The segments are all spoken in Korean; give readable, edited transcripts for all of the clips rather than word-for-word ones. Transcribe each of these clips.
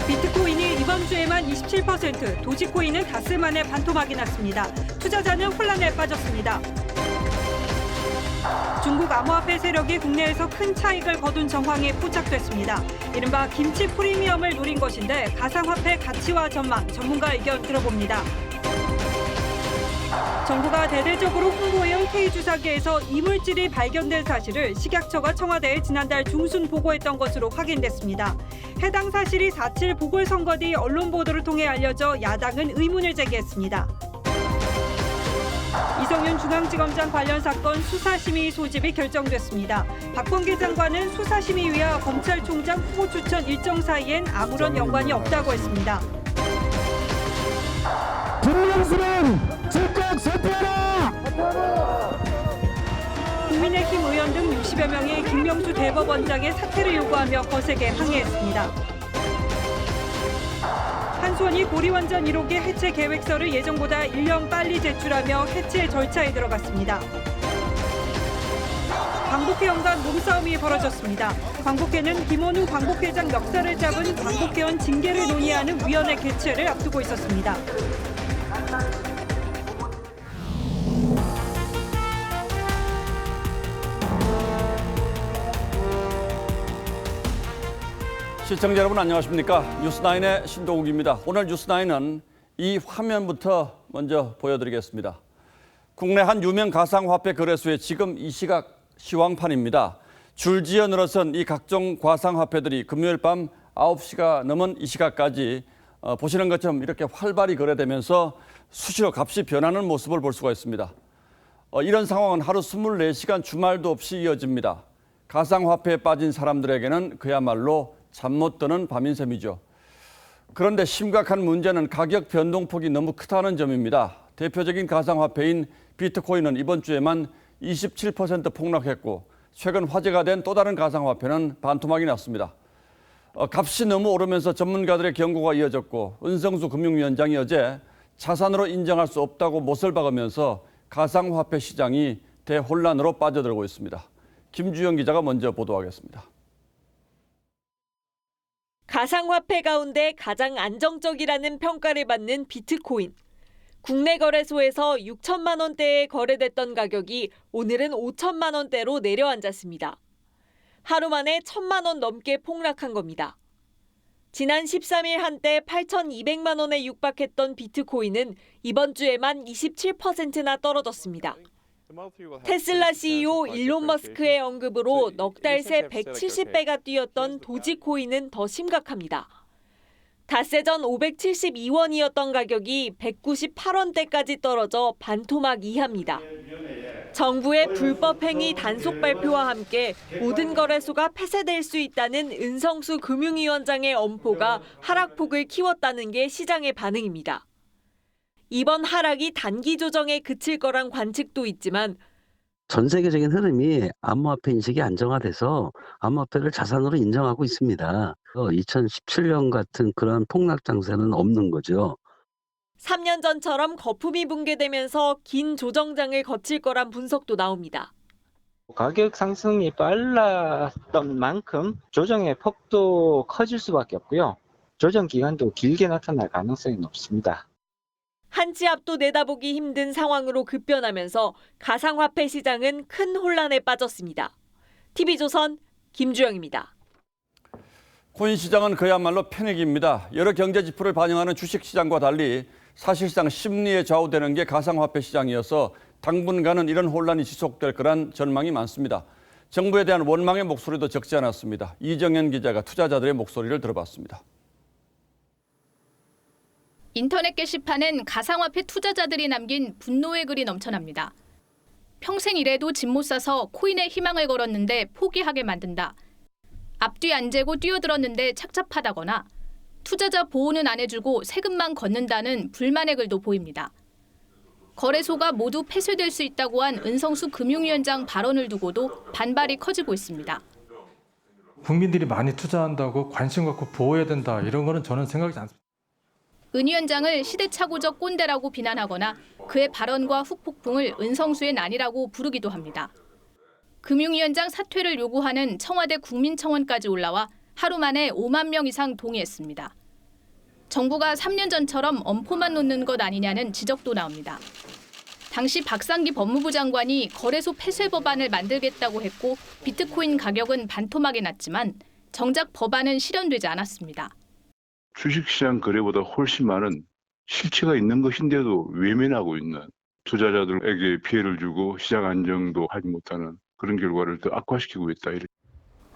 비트코인이 이번 주에만 27%, 도지코인은 닷새 만에 반토막이 났습니다. 투자자는 혼란에 빠졌습니다. 중국 암호화폐 세력이 국내에서 큰 차익을 거둔 정황이 포착됐습니다. 이른바 김치 프리미엄을 노린 것인데 가상화폐 가치와 전망, 전문가 의견 들어봅니다. 정부가 대대적으로 홍보해온 K주사기에서 이물질이 발견된 사실을 식약처가 청와대에 지난달 중순 보고했던 것으로 확인됐습니다. 해당 사실이 4.7 보궐선거 뒤 언론 보도를 통해 알려져 야당은 의문을 제기했습니다. 이성윤 중앙지검장 관련 사건 수사심의 소집이 결정됐습니다. 박범계 장관은 수사심의위와 검찰총장 후보 추천 일정 사이엔 아무런 연관이 없다고 했습니다. 김명수는 즉각 사퇴하라! 국민의힘 의원 등 60여 명이 김명수 대법원장의 사퇴를 요구하며 거세게 항의했습니다. 한수원이 고리원전 1호기 해체 계획서를 예정보다 1년 빨리 제출하며 해체 절차에 들어갔습니다. 광복회 연간 몸싸움이 벌어졌습니다. 광복회는 김원우 광복회장 멱살을 잡은 광복회원 징계를 논의하는 위원회 개최를 앞두고 있었습니다. 시청자 여러분 안녕하십니까? 뉴스9의 신동욱입니다. 오늘 뉴스9은 이 화면부터 먼저 보여드리겠습니다. 국내 한 유명 가상화폐 거래소에 지금 이 시각 시황판입니다. 줄지어 늘어선 이 각종 가상화폐들이 금요일 밤 9시가 넘은 이 시각까지 보시는 것처럼 이렇게 활발히 거래되면서 수시로 값이 변하는 모습을 볼 수가 있습니다. 이런 상황은 하루 24시간 주말도 없이 이어집니다. 가상화폐에 빠진 사람들에게는 그야말로 잠 못 드는 밤인 셈이죠. 그런데 심각한 문제는 가격 변동폭이 너무 크다는 점입니다. 대표적인 가상화폐인 비트코인은 이번 주에만 27% 폭락했고 최근 화제가 된 또 다른 가상화폐는 반토막이 났습니다. 값이 너무 오르면서 전문가들의 경고가 이어졌고 은성수 금융위원장이 어제 자산으로 인정할 수 없다고 못을 박으면서 가상화폐 시장이 대혼란으로 빠져들고 있습니다. 김주영 기자가 먼저 보도하겠습니다. 가상화폐 가운데 가장 안정적이라는 평가를 받는 비트코인. 국내 거래소에서 6천만 원대에 거래됐던 가격이 오늘은 5천만 원대로 내려앉았습니다. 하루 만에 1,000만 원 넘게 폭락한 겁니다. 지난 13일 한때 8,200만 원에 육박했던 비트코인은 이번 주에만 27%나 떨어졌습니다. 테슬라 CEO 일론 머스크의 언급으로 넉 달 새 170배가 뛰었던 도지코인은 더 심각합니다. 닷새 전 572원이었던 가격이 198원대까지 떨어져 반토막 이하입니다. 정부의 불법 행위 단속 발표와 함께 모든 거래소가 폐쇄될 수 있다는 은성수 금융위원장의 엄포가 하락폭을 키웠다는 게 시장의 반응입니다. 이번 하락이 단기 조정에 그칠 거란 관측도 있지만 전 세계적인 흐름이 암호화폐 인식이 안정화돼서 암호화폐를 자산으로 인정하고 있습니다. 2017년 같은 그런 폭락 장세는 없는 거죠. 3년 전처럼 거품이 붕괴되면서 긴 조정장을 거칠 거란 분석도 나옵니다. 가격 상승이 빨랐던 만큼 조정의 폭도 커질 수밖에 없고요. 조정 기간도 길게 나타날 가능성이 높습니다. 한 치 앞도 내다보기 힘든 상황으로 급변하면서 가상화폐 시장은 큰 혼란에 빠졌습니다. TV조선 김주영입니다. 코인 시장은 그야말로 패닉입니다. 여러 경제 지표를 반영하는 주식 시장과 달리 사실상 심리에 좌우되는 게 가상화폐 시장이어서 당분간은 이런 혼란이 지속될 거란 전망이 많습니다. 정부에 대한 원망의 목소리도 적지 않았습니다. 이정현 기자가 투자자들의 목소리를 들어봤습니다. 인터넷 게시판엔 가상화폐 투자자들이 남긴 분노의 글이 넘쳐납니다. 평생 일해도 집 못 사서 코인에 희망을 걸었는데 포기하게 만든다. 앞뒤 안 재고 뛰어들었는데 착잡하다거나 투자자 보호는 안 해주고 세금만 걷는다는 불만의 글도 보입니다. 거래소가 모두 폐쇄될 수 있다고 한 은성수 금융위원장 발언을 두고도 반발이 커지고 있습니다. 국민들이 많이 투자한다고 관심 갖고 보호해야 된다 이런 거는 저는 생각하지 않습니다. 은 위원장을 시대착오적 꼰대라고 비난하거나 그의 발언과 후폭풍을 은성수의 난이라고 부르기도 합니다. 금융위원장 사퇴를 요구하는 청와대 국민청원까지 올라와 하루 만에 5만 명 이상 동의했습니다. 정부가 3년 전처럼 엄포만 놓는 것 아니냐는 지적도 나옵니다. 당시 박상기 법무부 장관이 거래소 폐쇄 법안을 만들겠다고 했고 비트코인 가격은 반토막이 났지만 정작 법안은 실현되지 않았습니다. 주식시장 거래보다 훨씬 많은 실체가 있는 것인데도 외면하고 있는 투자자들에게 피해를 주고 시장 안정도 하지 못하는 그런 결과를 더 악화시키고 있다.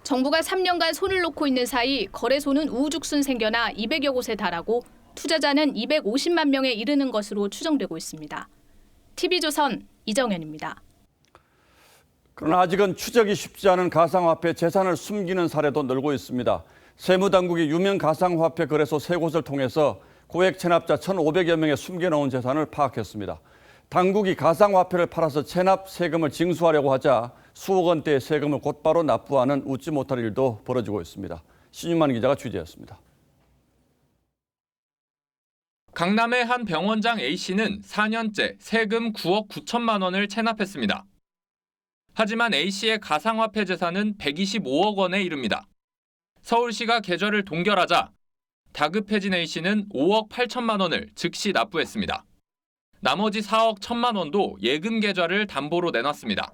정부가 3년간 손을 놓고 있는 사이 거래소는 우후죽순 생겨나 200여 곳에 달하고 투자자는 250만 명에 이르는 것으로 추정되고 있습니다. TV조선 이정현입니다. 그러나 아직은 추적이 쉽지 않은 가상화폐 재산을 숨기는 사례도 늘고 있습니다. 세무당국이 유명 가상화폐 거래소 3곳을 통해서 고액 체납자 1,500여 명의 숨겨놓은 재산을 파악했습니다. 당국이 가상화폐를 팔아서 체납 세금을 징수하려고 하자 수억 원대의 세금을 곧바로 납부하는 웃지 못할 일도 벌어지고 있습니다. 신윤만 기자가 취재했습니다. 강남의 한 병원장 A씨는 4년째 세금 9억 9천만 원을 체납했습니다. 하지만 A씨의 가상화폐 재산은 125억 원에 이릅니다. 서울시가 계좌를 동결하자 다급해진 A씨는 5억 8천만 원을 즉시 납부했습니다. 나머지 4억 1천만 원도 예금 계좌를 담보로 내놨습니다.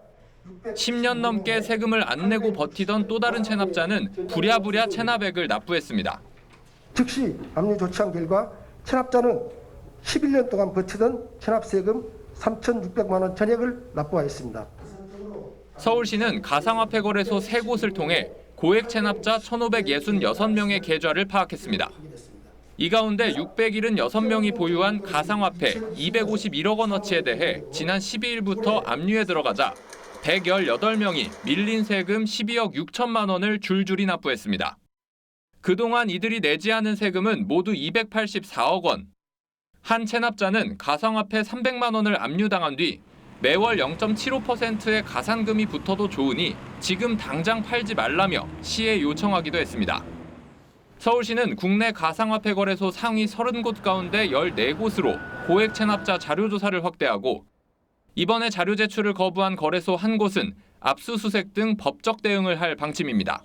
10년 넘게 세금을 안 내고 버티던 또 다른 체납자는 부랴부랴 체납액을 납부했습니다. 즉시 압류 조치한 결과 체납자는 11년 동안 버티던 체납세금 3,600만 원 전액을 납부하였습니다. 서울시는 가상화폐 거래소 3곳을 통해 고액 체납자 1,566명의 계좌를 파악했습니다. 이 가운데 676명이 보유한 가상화폐 251억 원어치에 대해 지난 12일부터 압류에 들어가자 118명이 밀린 세금 12억 6천만 원을 줄줄이 납부했습니다. 그동안 이들이 내지 않은 세금은 모두 284억 원. 한 체납자는 가상화폐 300만 원을 압류당한 뒤 매월 0.75%의 가산금이 붙어도 좋으니 지금 당장 팔지 말라며 시에 요청하기도 했습니다. 서울시는 국내 가상화폐 거래소 상위 30곳 가운데 14곳으로 고액 체납자 자료 조사를 확대하고 이번에 자료 제출을 거부한 거래소 한 곳은 압수수색 등 법적 대응을 할 방침입니다.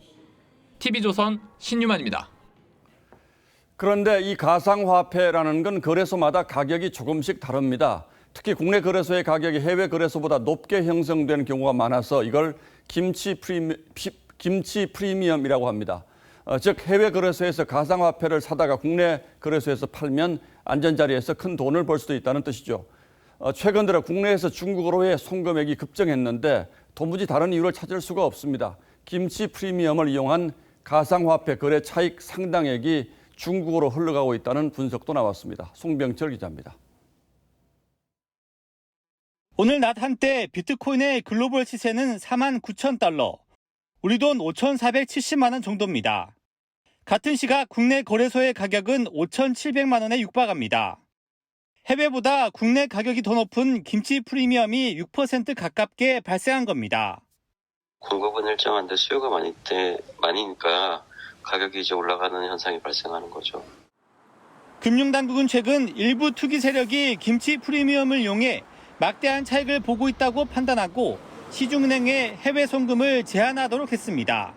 TV조선 신유만입니다. 그런데 이 가상화폐라는 건 거래소마다 가격이 조금씩 다릅니다. 특히 국내 거래소의 가격이 해외 거래소보다 높게 형성되는 경우가 많아서 이걸 김치 프리미엄이라고 합니다. 즉 해외 거래소에서 가상화폐를 사다가 국내 거래소에서 팔면 안전자리에서 큰 돈을 벌 수도 있다는 뜻이죠. 최근 들어 국내에서 중국으로의 송금액이 급증했는데 도무지 다른 이유를 찾을 수가 없습니다. 김치 프리미엄을 이용한 가상화폐 거래 차익 상당액이 중국으로 흘러가고 있다는 분석도 나왔습니다. 송병철 기자입니다. 오늘 낮 한때 비트코인의 글로벌 시세는 49,000달러, 우리 돈 5,470만 원 정도입니다. 같은 시각 국내 거래소의 가격은 5,700만 원에 육박합니다. 해외보다 국내 가격이 더 높은 김치 프리미엄이 6% 가깝게 발생한 겁니다. 공급은 일정한데 수요가 많으니까 가격이 이제 올라가는 현상이 발생하는 거죠. 금융당국은 최근 일부 투기 세력이 김치 프리미엄을 이용해 막대한 차익을 보고 있다고 판단하고 시중은행에 해외 송금을 제한하도록 했습니다.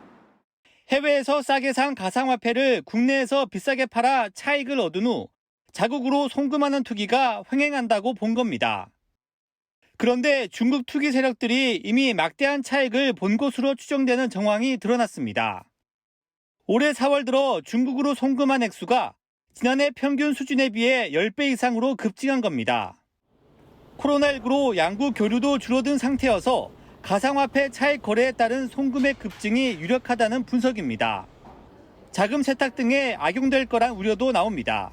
해외에서 싸게 산 가상화폐를 국내에서 비싸게 팔아 차익을 얻은 후 자국으로 송금하는 투기가 횡행한다고 본 겁니다. 그런데 중국 투기 세력들이 이미 막대한 차익을 본 것으로 추정되는 정황이 드러났습니다. 올해 4월 들어 중국으로 송금한 액수가 지난해 평균 수준에 비해 10배 이상으로 급증한 겁니다. 코로나19로 양국 교류도 줄어든 상태여서 가상화폐 차익 거래에 따른 송금액 급증이 유력하다는 분석입니다. 자금 세탁 등에 악용될 거란 우려도 나옵니다.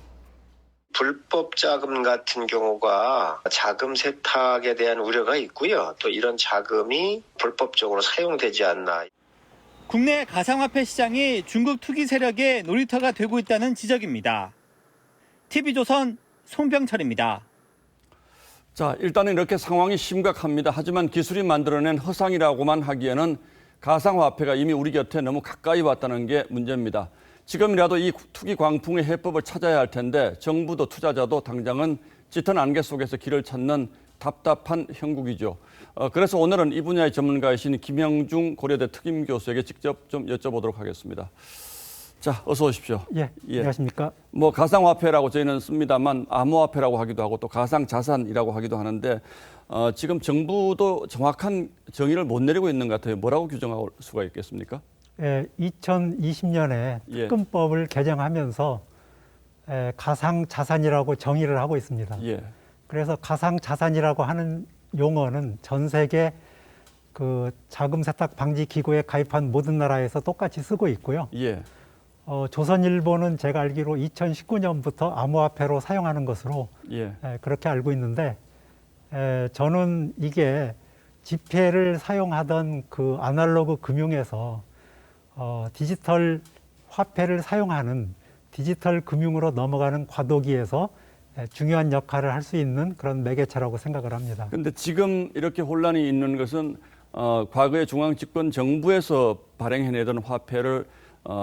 불법 자금 같은 경우가 자금 세탁에 대한 우려가 있고요. 또 이런 자금이 불법적으로 사용되지 않나. 국내 가상화폐 시장이 중국 투기 세력의 놀이터가 되고 있다는 지적입니다. TV조선 송병철입니다. 자, 일단은 이렇게 상황이 심각합니다. 하지만 기술이 만들어낸 허상이라고만 하기에는 가상화폐가 이미 우리 곁에 너무 가까이 왔다는 게 문제입니다. 지금이라도 이 투기 광풍의 해법을 찾아야 할 텐데 정부도 투자자도 당장은 짙은 안개 속에서 길을 찾는 답답한 형국이죠. 그래서 오늘은 이 분야의 전문가이신 김영중 고려대 특임 교수에게 직접 좀 여쭤보도록 하겠습니다. 자, 어서 오십시오. 예, 안녕하십니까. 뭐 가상화폐라고 저희는 씁니다만 암호화폐라고 하기도 하고 또 가상자산이라고 하기도 하는데 지금 정부도 정확한 정의를 못 내리고 있는 것 같아요. 뭐라고 규정할 수가 있겠습니까? 예, 2020년에 특검법을 개정하면서 가상자산이라고 정의를 하고 있습니다. 그래서 가상자산이라고 하는 용어는 전 세계 그 자금 세탁 방지 기구에 가입한 모든 나라에서 똑같이 쓰고 있고요. 조선일보는 제가 알기로 2019년부터 암호화폐로 사용하는 것으로 그렇게 알고 있는데 저는 이게 지폐를 사용하던 그 아날로그 금융에서 디지털 화폐를 사용하는 디지털 금융으로 넘어가는 과도기에서 중요한 역할을 할 수 있는 그런 매개체라고 생각을 합니다. 그런데 지금 이렇게 혼란이 있는 것은 과거에 중앙 집권 정부에서 발행해내던 화폐를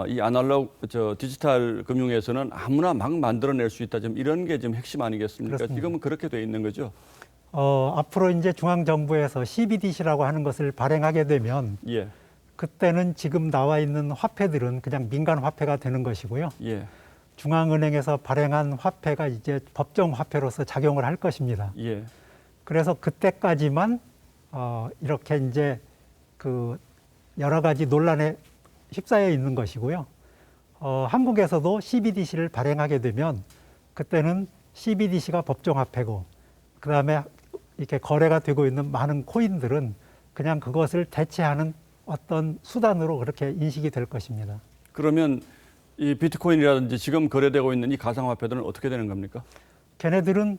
이 아날로그 디지털 금융에서는 아무나 막 만들어낼 수 있다. 좀 이런 게 지금 핵심 아니겠습니까? 그렇습니다. 지금은 그렇게 돼 있는 거죠. 앞으로 이제 중앙 정부에서 CBDC라고 하는 것을 발행하게 되면 그때는 지금 나와 있는 화폐들은 그냥 민간 화폐가 되는 것이고요. 중앙은행에서 발행한 화폐가 이제 법정 화폐로서 작용을 할 것입니다. 그래서 그때까지만 이렇게 이제 그 여러 가지 논란에 휩싸여 있는 것이고요. 한국에서도 CBDC를 발행하게 되면 그때는 CBDC가 법정 화폐고 그다음에 이렇게 거래가 되고 있는 많은 코인들은 그냥 그것을 대체하는 어떤 수단으로 그렇게 인식이 될 것입니다. 그러면 이 비트코인이라든지 지금 거래되고 있는 이 가상화폐들은 어떻게 되는 겁니까? 걔네들은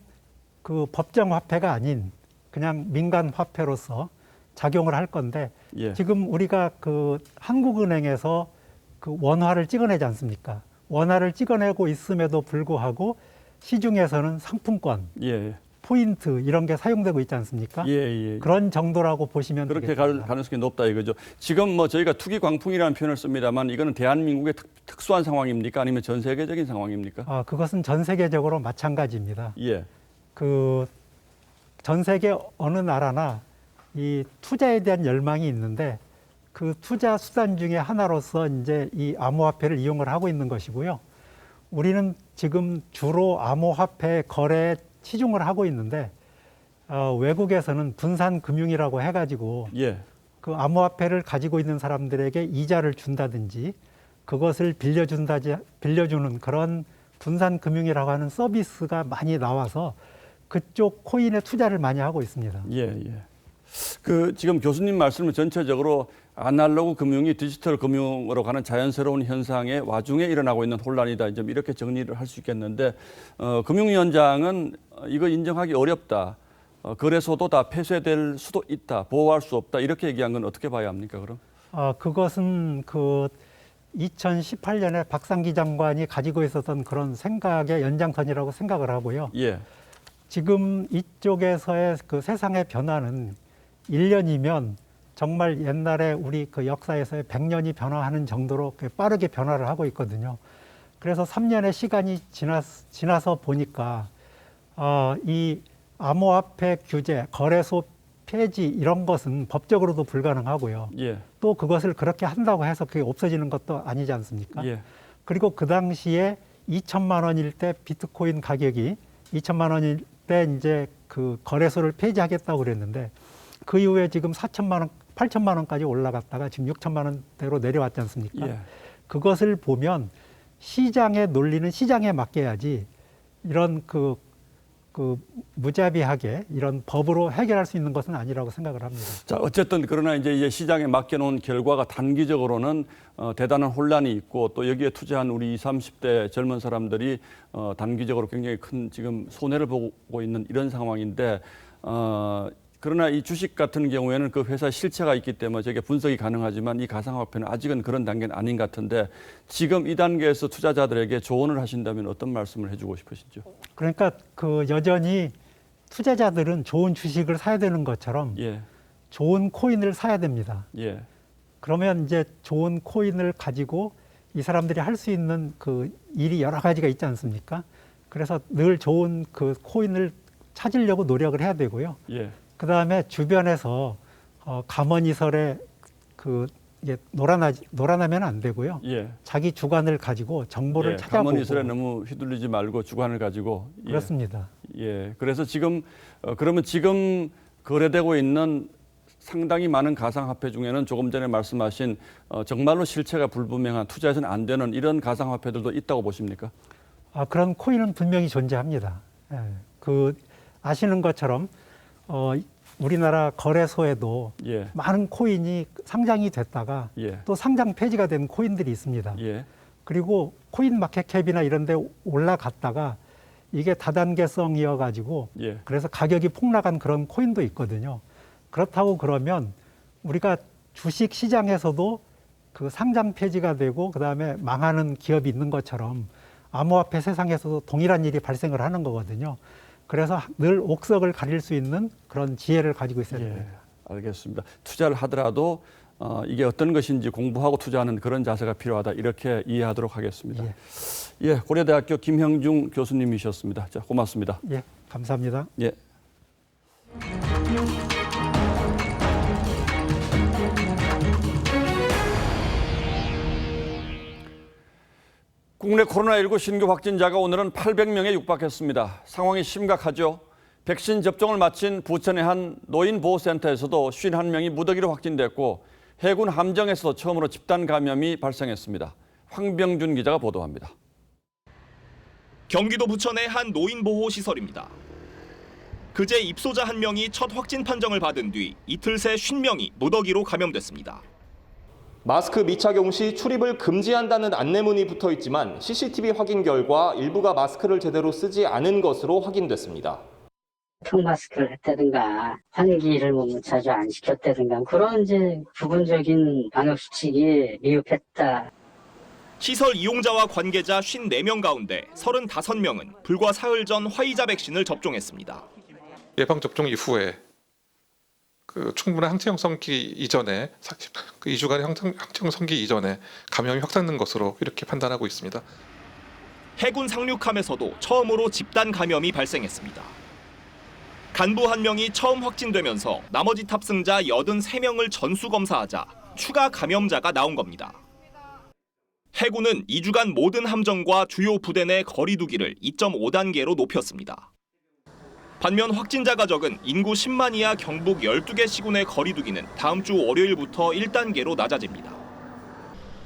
그 법정 화폐가 아닌 그냥 민간 화폐로서 작용을 할 건데 지금 우리가 그 한국은행에서 그 원화를 찍어내지 않습니까? 원화를 찍어내고 있음에도 불구하고 시중에서는 상품권, 포인트 이런 게 사용되고 있지 않습니까? 그런 정도라고 보시면 그렇게 되겠습니다. 갈 가능성이 높다 이거죠. 지금 뭐 저희가 투기 광풍이라는 표현을 씁니다만 이거는 대한민국의 특수한 상황입니까? 아니면 전 세계적인 상황입니까? 그것은 전 세계적으로 마찬가지입니다. 그 전 세계 어느 나라나 이 투자에 대한 열망이 있는데 그 투자 수단 중에 하나로서 이제 이 암호화폐를 이용을 하고 있는 것이고요. 우리는 지금 주로 암호화폐 거래에 치중을 하고 있는데 외국에서는 분산금융이라고 해가지고 그 암호화폐를 가지고 있는 사람들에게 이자를 준다든지 그것을 빌려주는 그런 분산금융이라고 하는 서비스가 많이 나와서 그쪽 코인에 투자를 많이 하고 있습니다. 그 지금 교수님 말씀은 전체적으로 아날로그 금융이 디지털 금융으로 가는 자연스러운 현상의 와중에 일어나고 있는 혼란이다. 좀 이렇게 정리를 할 수 있겠는데 금융위원장은 이거 인정하기 어렵다. 거래소도 다 폐쇄될 수도 있다. 보호할 수 없다. 이렇게 얘기한 건 어떻게 봐야 합니까? 그럼? 그것은 그 2018년에 박상기 장관이 가지고 있었던 그런 생각의 연장선이라고 생각을 하고요. 지금 이쪽에서의 그 세상의 변화는 1년이면 정말 옛날에 우리 그 역사에서의 100년이 변화하는 정도로 빠르게 변화를 하고 있거든요. 그래서 3년의 시간이 지나서 보니까 이 암호화폐 규제, 거래소 폐지 이런 것은 법적으로도 불가능하고요. 또 그것을 그렇게 한다고 해서 그게 없어지는 것도 아니지 않습니까? 그리고 그 당시에 2천만 원일 때 비트코인 가격이 2천만 원일 때 이제 그 거래소를 폐지하겠다고 그랬는데 그 이후에 지금 4천만 원, 8천만 원까지 올라갔다가 지금 6천만 원대로 내려왔지 않습니까? 그것을 보면 시장의 논리는 시장에 맡겨야지 이런 그 무자비하게 이런 법으로 해결할 수 있는 것은 아니라고 생각을 합니다. 자, 어쨌든 그러나 이제 시장에 맡겨놓은 결과가 단기적으로는 대단한 혼란이 있고 또 여기에 투자한 우리 20, 30대 젊은 사람들이 단기적으로 굉장히 큰 지금 손해를 보고 있는 이런 상황인데 그러나 이 주식 같은 경우에는 그 회사 실체가 있기 때문에 저게 분석이 가능하지만 이 가상화폐는 아직은 그런 단계는 아닌 것 같은데 지금 이 단계에서 투자자들에게 조언을 하신다면 어떤 말씀을 해주고 싶으시죠? 그러니까 그 여전히 투자자들은 좋은 주식을 사야 되는 것처럼 좋은 코인을 사야 됩니다. 그러면 이제 좋은 코인을 가지고 이 사람들이 할 수 있는 그 일이 여러 가지가 있지 않습니까? 그래서 늘 좋은 그 코인을 찾으려고 노력을 해야 되고요. 그 다음에 주변에서 가머니설에 그 이게 놀아나면 안 되고요. 예. 자기 주관을 가지고 정보를 찾아보고. 가만히 있으래 너무 휘둘리지 말고 주관을 가지고. 예. 그렇습니다. 예. 그래서 지금 그러면 지금 거래되고 있는 상당히 많은 가상화폐 중에는 조금 전에 말씀하신 정말로 실체가 불분명한 투자해서는 안 되는 이런 가상화폐들도 있다고 보십니까? 그런 코인은 분명히 존재합니다. 예. 아시는 것처럼 우리나라 거래소에도 예. 많은 코인이 상장이 됐다가 또 상장 폐지가 된 코인들이 있습니다. 그리고 코인 마켓캡이나 이런 데 올라갔다가 이게 다단계성이어가지고 그래서 가격이 폭락한 그런 코인도 있거든요. 그렇다고 그러면 우리가 주식 시장에서도 그 상장 폐지가 되고 그다음에 망하는 기업이 있는 것처럼 암호화폐 세상에서도 동일한 일이 발생을 하는 거거든요. 그래서 늘 옥석을 가릴 수 있는 그런 지혜를 가지고 있어야 됩니다. 알겠습니다. 투자를 하더라도 이게 어떤 것인지 공부하고 투자하는 그런 자세가 필요하다. 이렇게 이해하도록 하겠습니다. 예, 고려대학교 김형중 교수님이셨습니다. 자, 고맙습니다. 예, 감사합니다. 예. 국내 코로나19 신규 확진자가 오늘은 800명에 육박했습니다. 상황이 심각하죠. 백신 접종을 마친 부천의 한 노인보호센터에서도 51명이 무더기로 확진됐고 해군 함정에서도 처음으로 집단 감염이 발생했습니다. 황병준 기자가 보도합니다. 경기도 부천의 한 노인보호시설입니다. 그제 입소자 1명이 첫 확진 판정을 받은 뒤 이틀 새 50명이 무더기로 감염됐습니다. 마스크 미착용 시 출입을 금지한다는 안내문이 붙어 있지만 CCTV 확인 결과 일부가 마스크를 제대로 쓰지 않은 것으로 확인됐습니다. 통마스크를 했다든가 환기를 자주 안 시켰다든가 그런 이제 부분적인 방역수칙이 미흡했다. 시설 이용자와 관계자 54명 가운데 35명은 불과 사흘 전 화이자 백신을 접종했습니다. 예방접종 이후에 충분한 항체 형성기 이전에 2주간의 항체 형성기 이전에 감염이 확산된 것으로 이렇게 판단하고 있습니다. 해군 상륙함에서도 처음으로 집단 감염이 발생했습니다. 간부 1명이 처음 확진되면서 나머지 탑승자 83명을 전수검사하자 추가 감염자가 나온 겁니다. 해군은 2주간 모든 함정과 주요 부대 내 거리 두기를 2.5단계로 높였습니다. 반면 확진자가 적은 인구 10만 이하 경북 12개 시군의 거리 두기는 다음 주 월요일부터 1단계로 낮아집니다.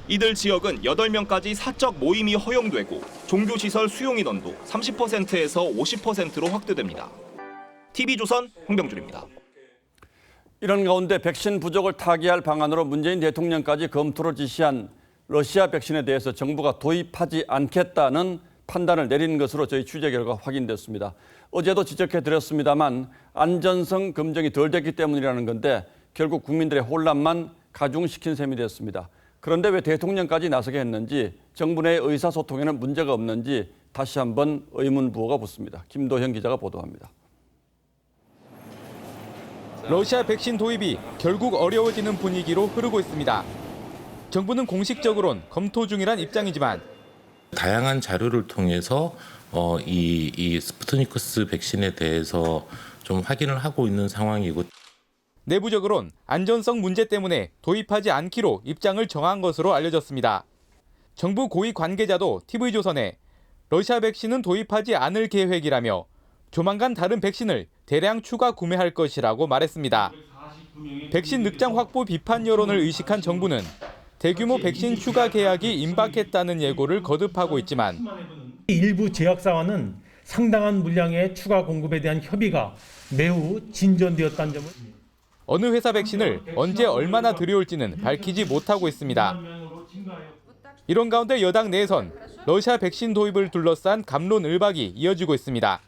이들 지역은 8명까지 사적 모임이 허용되고 종교시설 수용 인원도 30%에서 50%로 확대됩니다. TV조선 황병준입니다. 이런 가운데 백신 부족을 타개할 방안으로 문재인 대통령까지 검토를 지시한 러시아 백신에 대해서 정부가 도입하지 않겠다는 판단을 내린 것으로 저희 취재 결과 확인됐습니다. 어제도 지적해드렸습니다만 안전성 검증이 덜 됐기 때문이라는 건데 결국 국민들의 혼란만 가중시킨 셈이 됐습니다. 그런데 왜 대통령까지 나서게 했는지 정부 내 의사소통에는 문제가 없는지 다시 한번 의문 부호가 붙습니다. 김도현 기자가 보도합니다. 러시아 백신 도입이 결국 어려워지는 분위기로 흐르고 있습니다. 정부는 공식적으로는 검토 중이란 입장이지만 다양한 자료를 통해서 이 스푸트니크스 백신에 대해서 좀 확인을 하고 있는 상황이고 내부적으론 안전성 문제 때문에 도입하지 않기로 입장을 정한 것으로 알려졌습니다. 정부 고위 관계자도 TV조선에 러시아 백신은 도입하지 않을 계획이라며 조만간 다른 백신을 대량 추가 구매할 것이라고 말했습니다. 백신 늑장 확보 비판 여론을 의식한 정부는 대규모 백신 추가 계약이 임박했다는 예고를 거듭하고 있지만 일부 제약사와는 상당한 물량의 추가 공급에 대한 협의가 매우 진전되었다는 점을 어느 회사 백신을 언제 얼마나 들여올지는 밝히지 못하고 있습니다. 이런 가운데 여당 내에선 러시아 백신 도입을 둘러싼 갑론을박이 이어지고 있습니다.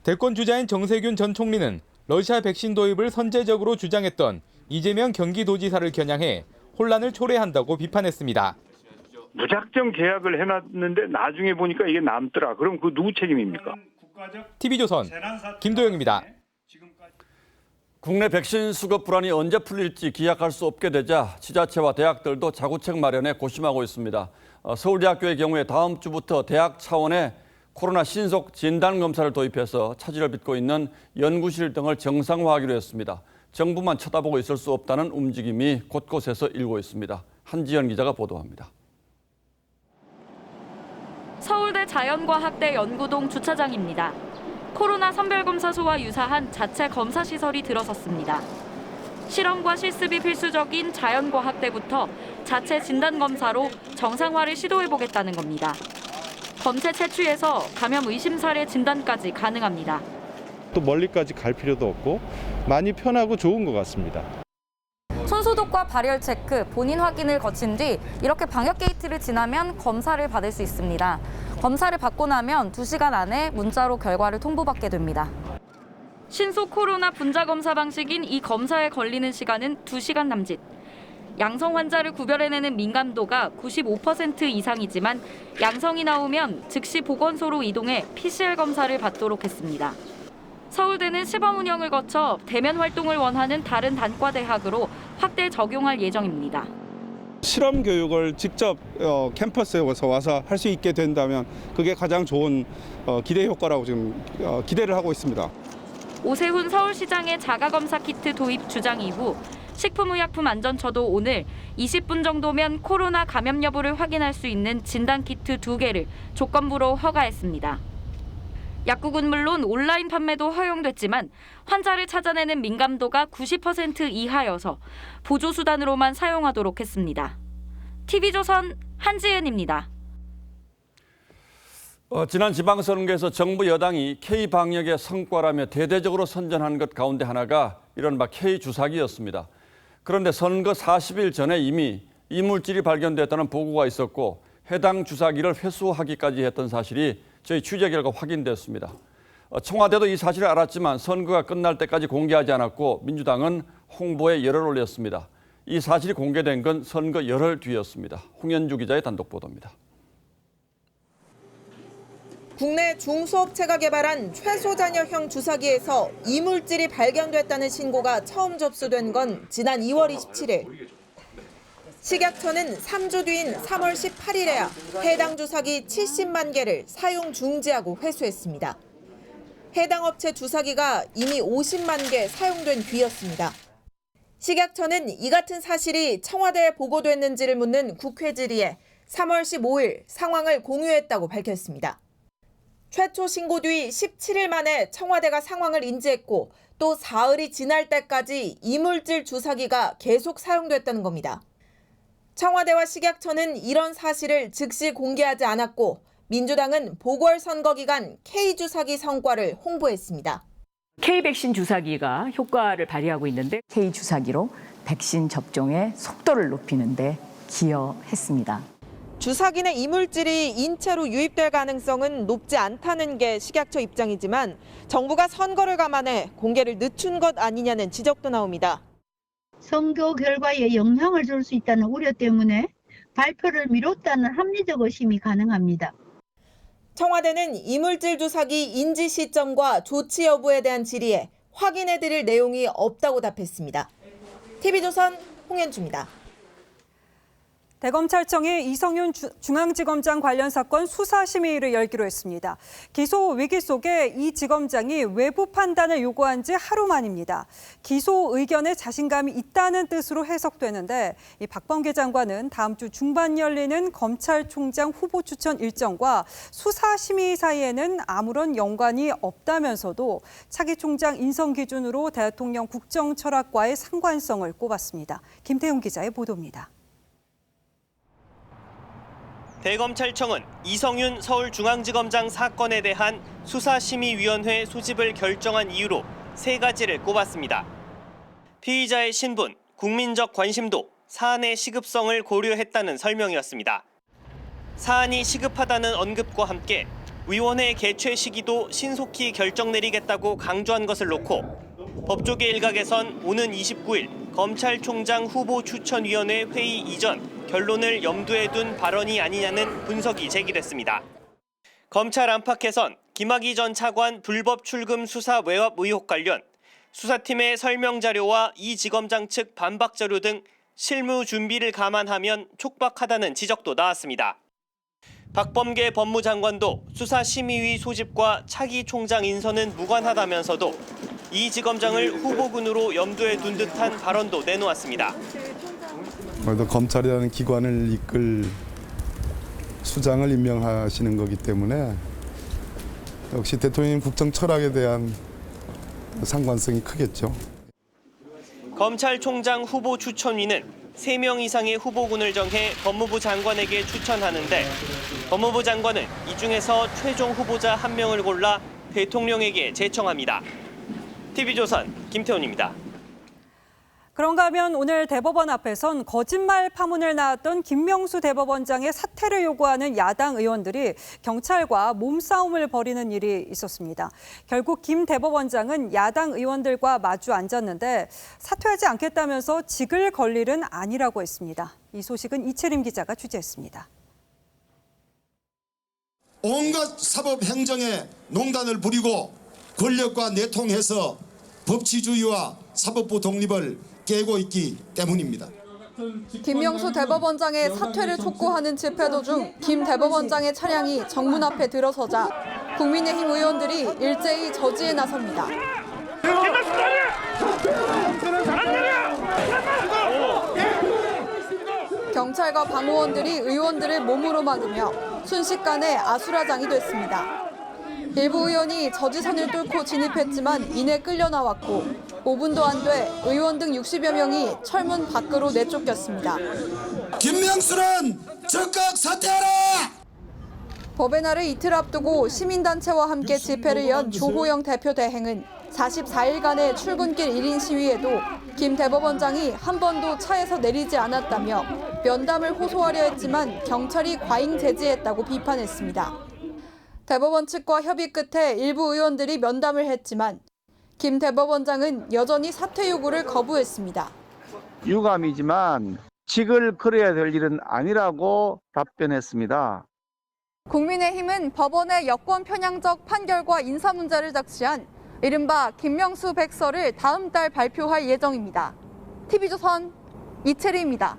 대권 주자인 정세균 전 총리는 러시아 백신 도입을 선제적으로 주장했던 이재명 경기도지사를 겨냥해 혼란을 초래한다고 비판했습니다. 무작정 계약을 해놨는데 나중에 보니까 이게 남더라. 그럼 그 누구 책임입니까? TV조선 김도영입니다. 국내 백신 수급 불안이 언제 풀릴지 기약할 수 없게 되자 지자체와 대학들도 자구책 마련에 고심하고 있습니다. 서울대학교의 경우에 다음 주부터 대학 차원의 코로나 신속 진단 검사를 도입해서 차질을 빚고 있는 연구실 등을 정상화하기로 했습니다. 정부만 쳐다보고 있을 수 없다는 움직임이 곳곳에서 일고 있습니다. 한지연 기자가 보도합니다. 서울대 자연과학대 연구동 주차장입니다. 코로나 선별검사소와 유사한 자체 검사 시설이 들어섰습니다. 실험과 실습이 필수적인 자연과학대부터 자체 진단검사로 정상화를 시도해보겠다는 겁니다. 검체 채취에서 감염 의심 사례 진단까지 가능합니다. 또 멀리까지 갈 필요도 없고 많이 편하고 좋은 것 같습니다. 손소독과 발열 체크, 본인 확인을 거친 뒤 이렇게 방역 게이트를 지나면 검사를 받을 수 있습니다. 검사를 받고 나면 2시간 안에 문자로 결과를 통보받게 됩니다. 신속 코로나 분자 검사 방식인 이 검사에 걸리는 시간은 2시간 남짓. 양성 환자를 구별해내는 민감도가 95% 이상이지만 양성이 나오면 즉시 보건소로 이동해 PCR 검사를 받도록 했습니다. 서울대는 시범 운영을 거쳐 대면 활동을 원하는 다른 단과대학으로 확대 적용할 예정입니다. 실험 교육을 직접 캠퍼스에 와서 할 수 있게 된다면 그게 가장 좋은 기대 효과라고 지금 기대를 하고 있습니다. 오세훈 서울시장의 자가검사 키트 도입 주장 이후 식품의약품안전처도 오늘 20분 정도면 코로나 감염 여부를 확인할 수 있는 진단키트 2개를 조건부로 허가했습니다. 약국은 물론 온라인 판매도 허용됐지만 환자를 찾아내는 민감도가 90% 이하여서 보조수단으로만 사용하도록 했습니다. TV조선 한지은입니다. 지난 지방선거에서 정부 여당이 K-방역의 성과라며 대대적으로 선전한 것 가운데 하나가 이른바 K-주사기였습니다. 그런데 선거 40일 전에 이미 이물질이 발견됐다는 보고가 있었고 해당 주사기를 회수하기까지 했던 사실이 저희 취재 결과 확인됐습니다. 청와대도 이 사실을 알았지만 선거가 끝날 때까지 공개하지 않았고 민주당은 홍보에 열을 올렸습니다. 이 사실이 공개된 건 선거 열흘 뒤였습니다. 홍현주 기자의 단독 보도입니다. 국내 중소업체가 개발한 최소잔여형 주사기에서 이물질이 발견됐다는 신고가 처음 접수된 건 지난 2월 27일. 식약처는 3주 뒤인 3월 18일에야 해당 주사기 70만 개를 사용 중지하고 회수했습니다. 해당 업체 주사기가 이미 50만 개 사용된 뒤였습니다. 식약처는 이 같은 사실이 청와대에 보고됐는지를 묻는 국회 질의에 3월 15일 상황을 공유했다고 밝혔습니다. 최초 신고 뒤 17일 만에 청와대가 상황을 인지했고 또 사흘이 지날 때까지 이물질 주사기가 계속 사용됐다는 겁니다. 청와대와 식약처는 이런 사실을 즉시 공개하지 않았고 민주당은 보궐선거 기간 K주사기 성과를 홍보했습니다. K백신 주사기가 효과를 발휘하고 있는데 K주사기로 백신 접종의 속도를 높이는 데 기여했습니다. 주사기 내 이물질이 인체로 유입될 가능성은 높지 않다는 게 식약처 입장이지만 정부가 선거를 감안해 공개를 늦춘 것 아니냐는 지적도 나옵니다. 선거 결과에 영향을 줄 수 있다는 우려 때문에 발표를 미뤘다는 합리적 의심이 가능합니다. 청와대는 이물질 주사기 인지 시점과 조치 여부에 대한 질의에 확인해드릴 내용이 없다고 답했습니다. TV조선 홍현주입니다. 대검찰청이 이성윤 중앙지검장 관련 사건 수사심의를 열기로 했습니다. 기소 위기 속에 이 지검장이 외부 판단을 요구한 지 하루 만입니다. 기소 의견에 자신감이 있다는 뜻으로 해석되는데 이 박범계 장관은 다음 주 중반 열리는 검찰총장 후보 추천 일정과 수사심의 사이에는 아무런 연관이 없다면서도 차기 총장 인선 기준으로 대통령 국정철학과의 상관성을 꼽았습니다. 김태훈 기자의 보도입니다. 대검찰청은 이성윤 서울중앙지검장 사건에 대한 수사심의위원회 소집을 결정한 이유로 3가지를 꼽았습니다. 피의자의 신분, 국민적 관심도, 사안의 시급성을 고려했다는 설명이었습니다. 사안이 시급하다는 언급과 함께 위원회 개최 시기도 신속히 결정 내리겠다고 강조한 것을 놓고 법조계 일각에선 오는 29일 검찰총장 후보 추천위원회 회의 이전 결론을 염두에 둔 발언이 아니냐는 분석이 제기됐습니다. 검찰 안팎에선 김학의 전 차관 불법 출금 수사 외압 의혹 관련 수사팀의 설명 자료와 이 지검장 측 반박 자료 등 실무 준비를 감안하면 촉박하다는 지적도 나왔습니다. 박범계 법무장관도 수사심의위 소집과 차기 총장 인선은 무관하다면서도 이 지검장을 후보군으로 염두에 둔 듯한 발언도 내놓았습니다. 그래도 검찰이라는 기관을 이끌 수장을 임명하시는 거기 때문에 역시 대통령 국정 철학에 대한 상관성이 크겠죠. 검찰총장 후보 추천위는 3명 이상의 후보군을 정해 법무부 장관에게 추천하는데 법무부 장관은 이 중에서 최종 후보자 1명을 골라 대통령에게 제청합니다. TV조선 김태훈입니다. 그런가 하면 오늘 대법원 앞에선 거짓말 파문을 낳았던 김명수 대법원장의 사퇴를 요구하는 야당 의원들이 경찰과 몸싸움을 벌이는 일이 있었습니다. 결국 김 대법원장은 야당 의원들과 마주 앉았는데 사퇴하지 않겠다면서 직을 걸 일은 아니라고 했습니다. 이 소식은 이채림 기자가 취재했습니다. 온갖 사법 행정에 농단을 부리고 권력과 내통해서 법치주의와 사법부 독립을 깨고 있기 때문입니다. 김명수 대법원장의 사퇴를 촉구하는 집회도 중 김 대법원장의 차량이 정문 앞에 들어서자 국민의힘 의원들이 일제히 저지에 나섭니다. 경찰과 방호원들이 의원들을 몸으로 막으며 순식간에 아수라장이 됐습니다. 일부 의원이 저지선을 뚫고 진입했지만 이내 끌려 나왔고 5분도 안 돼 의원 등 60여 명이 철문 밖으로 내쫓겼습니다. 김명수는 즉각 사퇴하라! 법의 날을 이틀 앞두고 시민단체와 함께 집회를 연 조호영 대표 대행은 44일간의 출근길 1인 시위에도 김 대법원장이 한 번도 차에서 내리지 않았다며 면담을 호소하려 했지만 경찰이 과잉 제지했다고 비판했습니다. 대법원 측과 협의 끝에 일부 의원들이 면담을 했지만 김 대법원장은 여전히 사퇴 요구를 거부했습니다. 유감이지만 직을 걸어야 될 일은 아니라고 답변했습니다. 국민의힘은 법원의 여권 편향적 판결과 인사 문제를 적시한 이른바 김명수 백서를 다음 달 발표할 예정입니다. TV조선 이채리입니다.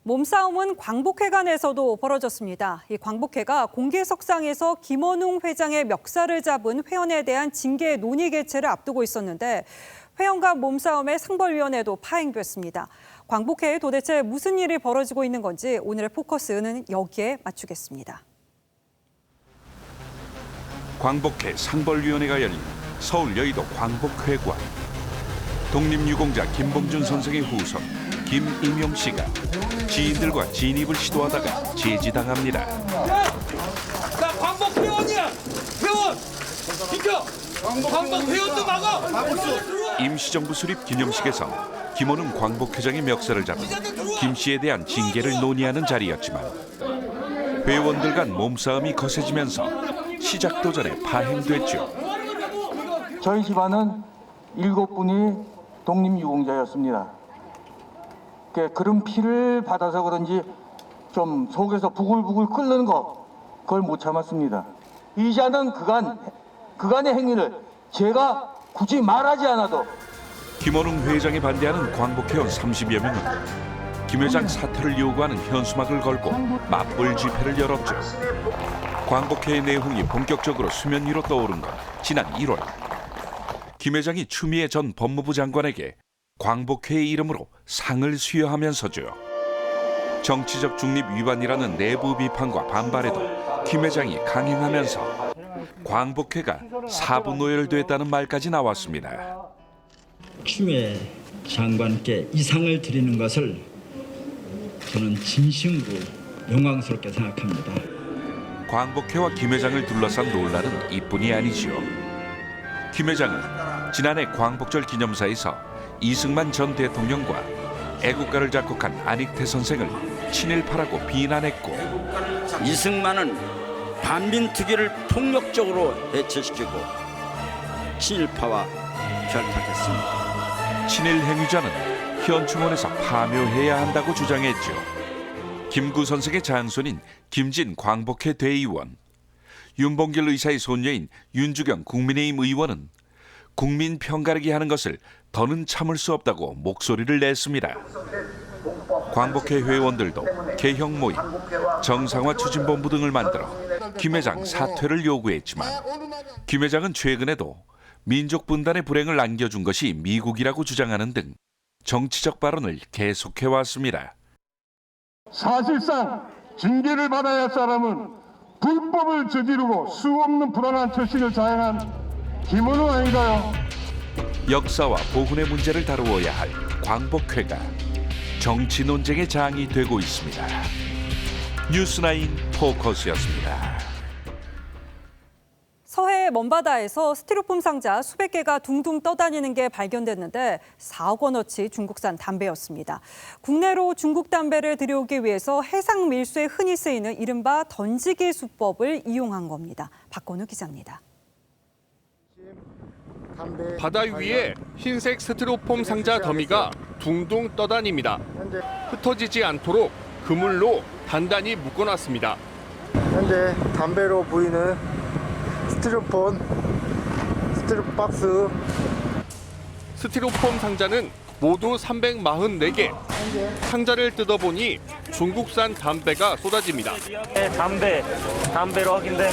몸싸움은 광복회관에서도 벌어졌습니다. 이 광복회가 공개석상에서 김원웅 회장의 멱살을 잡은 회원에 대한 징계 논의 개최를 앞두고 있었는데 회원과 몸싸움의 상벌위원회도 파행됐습니다. 광복회에 도대체 무슨 일이 벌어지고 있는 건지 오늘의 포커스는 여기에 맞추겠습니다. 광복회 상벌위원회가 열린 서울 여의도 광복회관. 독립유공자 김봉준 선생의 후손 김임용 씨가 지인들과 진입을 시도하다가 제지당합니다. 나 광복 회원이야! 회원! 비켜! 광복 회원도 막아! 임시정부 수립 기념식에서 김원웅 광복회장의 멱살을 잡은 김 씨에 대한 징계를 논의하는 자리였지만 회원들 간 몸싸움이 거세지면서 시작도 전에 파행됐죠. 저희 집안은 7분이 독립유공자였습니다. 그런 피를 받아서 그런지 좀 속에서 부글부글 끓는 거 그걸 못 참았습니다. 이자는 그간의 행위를 제가 굳이 말하지 않아도 김원웅 회장에 반대하는 광복회원 30여 명은 김 회장 사퇴를 요구하는 현수막을 걸고 맞불 집회를 열었죠. 광복회의 내용이 본격적으로 수면 위로 떠오른 건 지난 1월. 김 회장이 추미애 전 법무부 장관에게 광복회의 이름으로 상을 수여하면서죠. 정치적 중립 위반이라는 내부 비판과 반발에도 김 회장이 강행하면서 광복회가 사부 노열됐다는 말까지 나왔습니다. 추미애 장관께 이 상을 드리는 것을 저는 진심으로 영광스럽게 생각합니다. 광복회와 김 회장을 둘러싼 논란은 이뿐이 아니지요. 김 회장은 지난해 광복절 기념사에서 이승만 전 대통령과 애국가를 작곡한 안익태 선생을 친일파라고 비난했고 이승만은 반민특위를 폭력적으로 해체시키고 친일파와 결탁했습니다. 친일 행위자는 현충원에서 파묘해야 한다고 주장했죠. 김구 선생의 장손인 김진 광복회 대의원, 윤봉길 의사의 손녀인 윤주경 국민의힘 의원은 국민 편가르기 하는 것을 더는 참을 수 없다고 목소리를 냈습니다. 광복회 회원들도 개형 모임, 정상화 추진본부 등을 만들어 김 회장 사퇴를 요구했지만 김 회장은 최근에도 민족 분단의 불행을 안겨준 것이 미국이라고 주장하는 등 정치적 발언을 계속해왔습니다. 사실상 징계를 받아야 할 사람은 불법을 저지르고 수없는 불안한 처신을 자행한 김은호 아닌가요? 역사와 보훈의 문제를 다루어야 할 광복회가 정치 논쟁의 장이 되고 있습니다. 뉴스나인 포커스였습니다. 서해 먼바다에서 스티로폼 상자 수백 개가 둥둥 떠다니는 게 발견됐는데 4억 원어치 중국산 담배였습니다. 국내로 중국 담배를 들여오기 위해서 해상 밀수에 흔히 쓰이는 이른바 던지기 수법을 이용한 겁니다. 박건우 기자입니다. 바다 위에 흰색 스티로폼 상자 더미가 둥둥 떠다닙니다. 흩어지지 않도록 그물로 단단히 묶어놨습니다. 현재 담배로 보이는 스티로폼 박스. 스티로폼 상자는 모두 344개. 상자를 뜯어보니 중국산 담배가 쏟아집니다. 담배로 확인돼.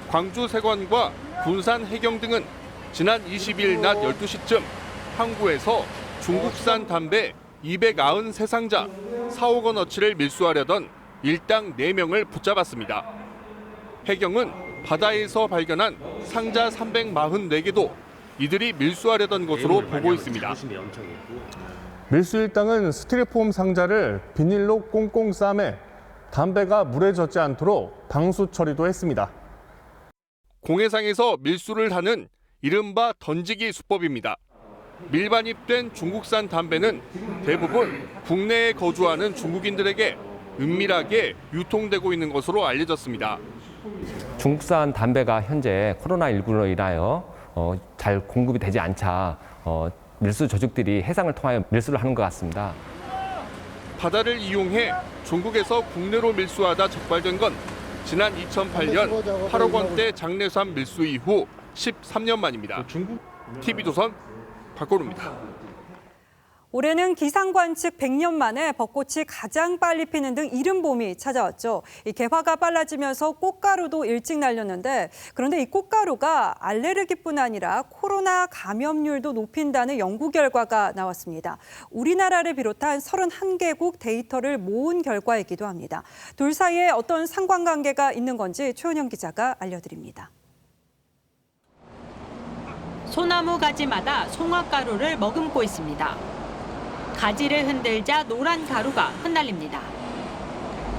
광주 세관과 군산 해경 등은 지난 20일 낮 12시쯤 항구에서 중국산 담배 293상자 4억 원어치를 밀수하려던 일당 4명을 붙잡았습니다. 해경은 바다에서 발견한 상자 344개도 이들이 밀수하려던 것으로 보고 있습니다. 밀수 일당은 스티로폼 상자를 비닐로 꽁꽁 싸매 담배가 물에 젖지 않도록 방수 처리도 했습니다. 공해상에서 밀수를 하는 이른바 던지기 수법입니다. 밀반입된 중국산 담배는 대부분 국내에 거주하는 중국인들에게 은밀하게 유통되고 있는 것으로 알려졌습니다. 중국산 담배가 현재 코로나19로 인하여 잘 공급이 되지 않자 밀수 조직들이 해상을 통하여 밀수를 하는 것 같습니다. 바다를 이용해 중국에서 국내로 밀수하다 적발된 건 지난 2008년 8억 원대 장내삼 밀수 이후 13년 만입니다. TV조선 박건우입니다. 올해는 기상 관측 100년 만에 벚꽃이 가장 빨리 피는 등 이른 봄이 찾아왔죠. 이 개화가 빨라지면서 꽃가루도 일찍 날렸는데 그런데 이 꽃가루가 알레르기뿐 아니라 코로나 감염률도 높인다는 연구 결과가 나왔습니다. 우리나라를 비롯한 31개국 데이터를 모은 결과이기도 합니다. 둘 사이에 어떤 상관관계가 있는 건지 최은영 기자가 알려드립니다. 소나무 가지마다 송화가루를 머금고 있습니다. 가지를 흔들자 노란 가루가 흩날립니다.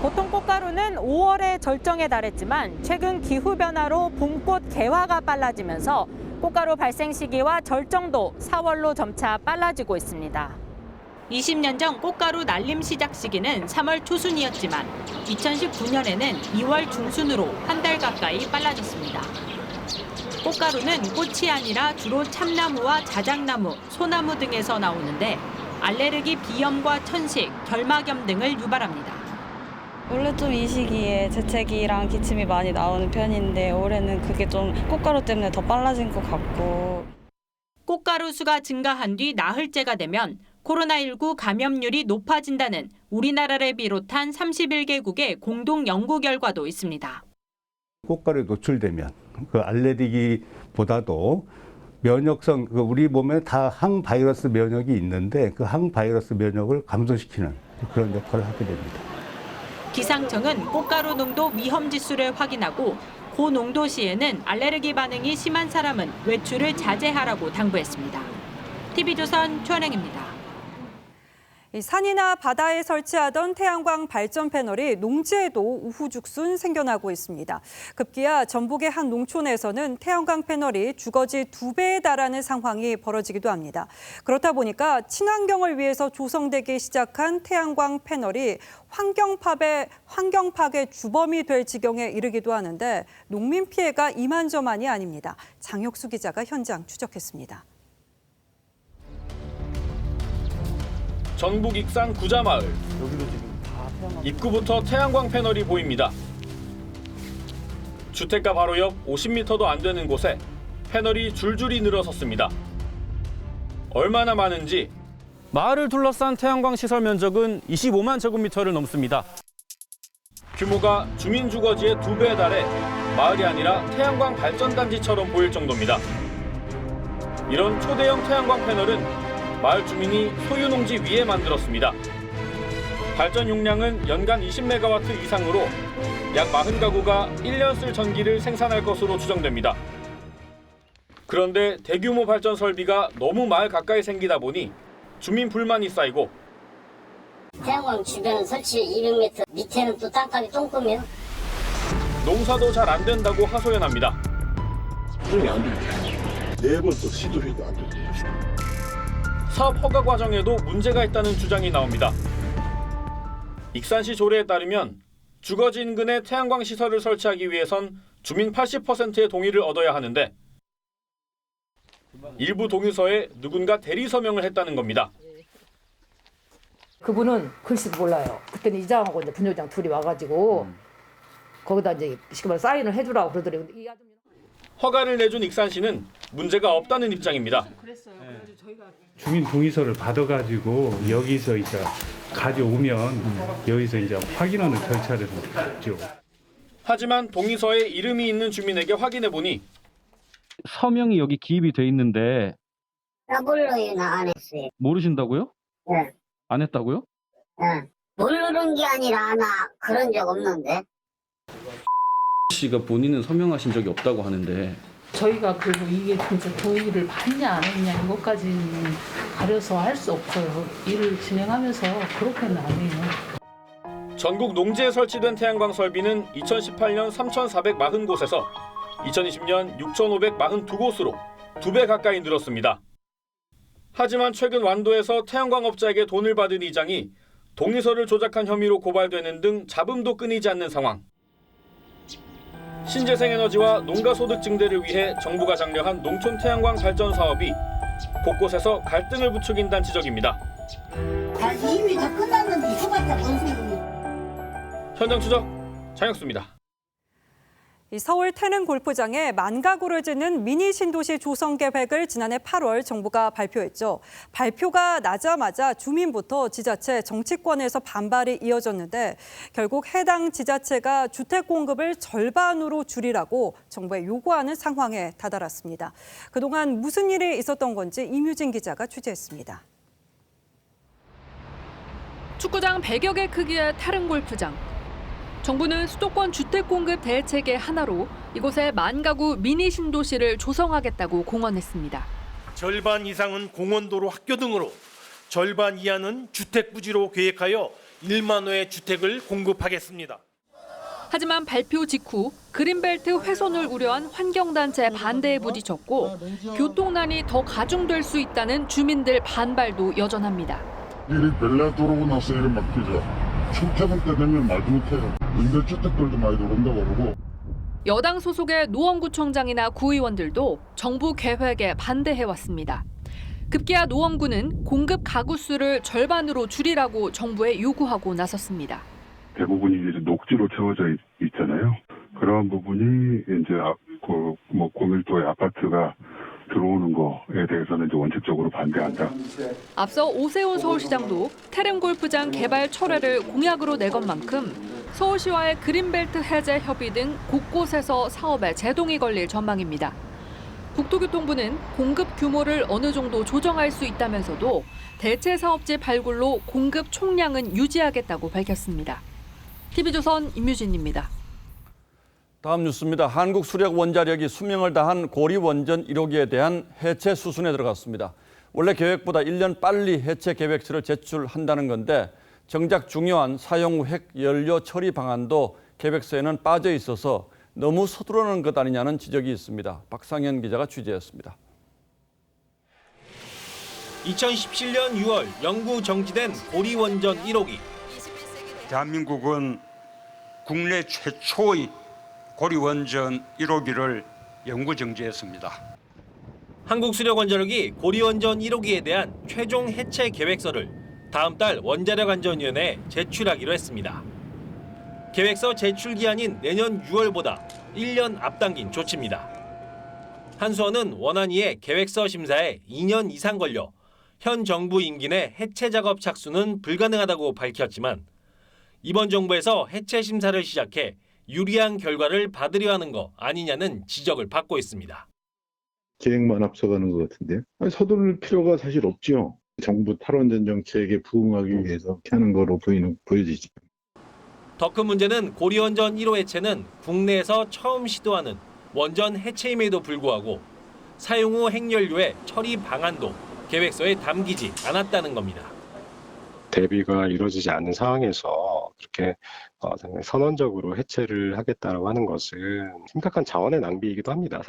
보통 꽃가루는 5월에 절정에 달했지만 최근 기후변화로 봄꽃 개화가 빨라지면서 꽃가루 발생 시기와 절정도 4월로 점차 빨라지고 있습니다. 20년 전 꽃가루 날림 시작 시기는 3월 초순이었지만 2019년에는 2월 중순으로 한 달 가까이 빨라졌습니다. 꽃가루는 꽃이 아니라 주로 참나무와 자작나무, 소나무 등에서 나오는데 알레르기, 비염과 천식, 결막염 등을 유발합니다. 원래 좀 이 시기에 재채기랑 기침이 많이 나오는 편인데 올해는 그게 좀 꽃가루 때문에 더 빨라진 것 같고. 꽃가루 수가 증가한 뒤 나흘째가 되면 코로나19 감염률이 높아진다는 우리나라를 비롯한 31개국의 공동 연구 결과도 있습니다. 꽃가루에 노출되면 그 알레르기보다도 면역성, 우리 몸에 다 항바이러스 면역이 있는데 그 항바이러스 면역을 감소시키는 그런 역할을 하게 됩니다. 기상청은 꽃가루 농도 위험 지수를 확인하고 고농도 시에는 알레르기 반응이 심한 사람은 외출을 자제하라고 당부했습니다. TV조선 최원영입니다. 산이나 바다에 설치하던 태양광 발전 패널이 농지에도 우후죽순 생겨나고 있습니다. 급기야 전북의 한 농촌에서는 태양광 패널이 주거지 2배에 달하는 상황이 벌어지기도 합니다. 그렇다 보니까 친환경을 위해서 조성되기 시작한 태양광 패널이 환경 파괴 주범이 될 지경에 이르기도 하는데 농민 피해가 이만저만이 아닙니다. 장혁수 기자가 현장 추적했습니다. 전북 익산 구자마을. 입구부터 태양광 패널이 보입니다. 주택가 바로 옆 50m도 안 되는 곳에 패널이 줄줄이 늘어섰습니다. 얼마나 많은지 마을을 둘러싼 태양광 시설 면적은 25만 제곱미터를 넘습니다. 규모가 주민 주거지의 2배에 달해 마을이 아니라 태양광 발전단지처럼 보일 정도입니다. 이런 초대형 태양광 패널은 마을 주민이 소유 농지 위에 만들었습니다. 발전 용량은 연간 20메가와트 이상으로 약 40가구가 1년 쓸 전기를 생산할 것으로 추정됩니다. 그런데 대규모 발전 설비가 너무 마을 가까이 생기다 보니 주민 불만이 쌓이고 태양광 주변 설치 200m 밑에는 또 땅값이 똥금이에요. 농사도 잘 안 된다고 하소연합니다. 수준이 안 되죠. 4번 또 시도를 해도 안 되죠. 사업 허가 과정에도 문제가 있다는 주장이 나옵니다. 익산시 조례에 따르면 주거지 인근에 태양광 시설을 설치하기 위해선 주민 80%의 동의를 얻어야 하는데 일부 동의서에 누군가 대리 서명을 했다는 겁니다. 그분은 글씨도 몰라요. 그때는 이장하고 이제 분여장 둘이 와가지고 거기다 이제 쉽게 말해 사인을 해주라고 그러더래요. 허가를 내준 익산시는 문제가 없다는 입장입니다. 주민 동의서를 받아가지고 여기서 이제 가져오면 여기서 이제 확인하는 절차를 하죠. 하지만 동의서에 이름이 있는 주민에게 확인해 보니 서명이 여기 기입이 돼 있는데 나 몰라요. 나 안 했어요. 모르신다고요? 네. 안 했다고요? 네. 모르는 게 아니라 나 그런 적 없는데. 씨가 본인은 서명하신 적이 없다고 하는데 저희가 그리고 이게 진짜 동의를 받냐 안 했냐 이것까지는 가려서 할 수 없어요. 일을 진행하면서 그렇게는 안 해요. 전국 농지에 설치된 태양광 설비는 2018년 3,440곳에서 2020년 6,542곳으로 2배 가까이 늘었습니다. 하지만 최근 완도에서 태양광 업자에게 돈을 받은 이장이 동의서를 조작한 혐의로 고발되는 등 잡음도 끊이지 않는 상황. 신재생에너지와 농가소득 증대를 위해 정부가 장려한 농촌 태양광 발전 사업이 곳곳에서 갈등을 부추긴다는 지적입니다. 이미 다 끝났는데 해봤자 뭔 소리야. 현장 추적 장혁수입니다. 서울 태릉 골프장에 만가구를 짓는 미니 신도시 조성 계획을 지난해 8월 정부가 발표했죠. 발표가 나자마자 주민부터 지자체, 정치권에서 반발이 이어졌는데 결국 해당 지자체가 주택 공급을 절반으로 줄이라고 정부에 요구하는 상황에 다다랐습니다. 그동안 무슨 일이 있었던 건지 임유진 기자가 취재했습니다. 축구장 100여 개 크기의 태릉 골프장. 정부는 수도권 주택 공급 대책의 하나로 이곳에 만가구 미니 신도시를 조성하겠다고 공언했습니다. 절반 이상은 공원도로 학교 등으로, 절반 이하는 주택 부지로 계획하여 1만 호의 주택을 공급하겠습니다. 하지만 발표 직후 그린벨트 훼손을 우려한 환경단체 반대에 부딪혔고 교통난이 더 가중될 수 있다는 주민들 반발도 여전합니다. 일이 별내 들어오고 나서 일이 막히죠. 출퇴근 때 되면 말도 못해요. 임대주택들도 많이 들어온다고 그러고. 여당 소속의 노원구청장이나 구의원들도 정부 계획에 반대해왔습니다. 급기야 노원구는 공급 가구 수를 절반으로 줄이라고 정부에 요구하고 나섰습니다. 대부분이 이제 녹지로 채워져 있잖아요. 그런 부분이 이제 고밀도의 아파트가 들어오는 거에 대해서는 이제 원칙적으로 반대한다. 앞서 오세훈 서울시장도 태릉 골프장 개발 철회를 공약으로 내건 만큼 서울시와의 그린벨트 해제 협의 등 곳곳에서 사업에 제동이 걸릴 전망입니다. 국토교통부는 공급 규모를 어느 정도 조정할 수 있다면서도 대체 사업지 발굴로 공급 총량은 유지하겠다고 밝혔습니다. TV조선 임유진입니다. 다음 뉴스입니다. 한국수력원자력이 수명을 다한 고리원전 1호기에 대한 해체 수순에 들어갔습니다. 원래 계획보다 1년 빨리 해체 계획서를 제출한다는 건데 정작 중요한 사용 후 핵 연료 처리 방안도 계획서에는 빠져 있어서 너무 서두르는 것 아니냐는 지적이 있습니다. 박상현 기자가 취재했습니다. 2017년 6월 영구 정지된 고리원전 1호기. 대한민국은 국내 최초의 고리원전 1호기를 영구 정지했습니다. 한국수력원자력이 고리원전 1호기에 대한 최종 해체 계획서를 다음 달 원자력안전위원회에 제출하기로 했습니다. 계획서 제출 기한인 내년 6월보다 1년 앞당긴 조치입니다. 한수원은 원안위의 계획서 심사에 2년 이상 걸려 현 정부 임기 내 해체 작업 착수는 불가능하다고 밝혔지만 이번 정부에서 해체 심사를 시작해 유리한 결과를 받으려 하는 거 아니냐는 지적을 받고 있습니다. 계획만 앞서가는 것 같은데요. 서두를 필요가 사실 없죠. 정부 탈원전 정책에 부응하기 위해서 이렇게 하는 거로 보여지죠. 더 큰 문제는 고리원전 1호 해체는 국내에서 처음 시도하는 원전 해체임에도 불구하고 사용 후 핵연료의 처리 방안도 계획서에 담기지 않았다는 겁니다. 대비가 이루어지지 않는 상황에서 그렇게 선언적으로 해체를 하겠다고 하는 것은 심각한 자원의 낭비이기도 합니다.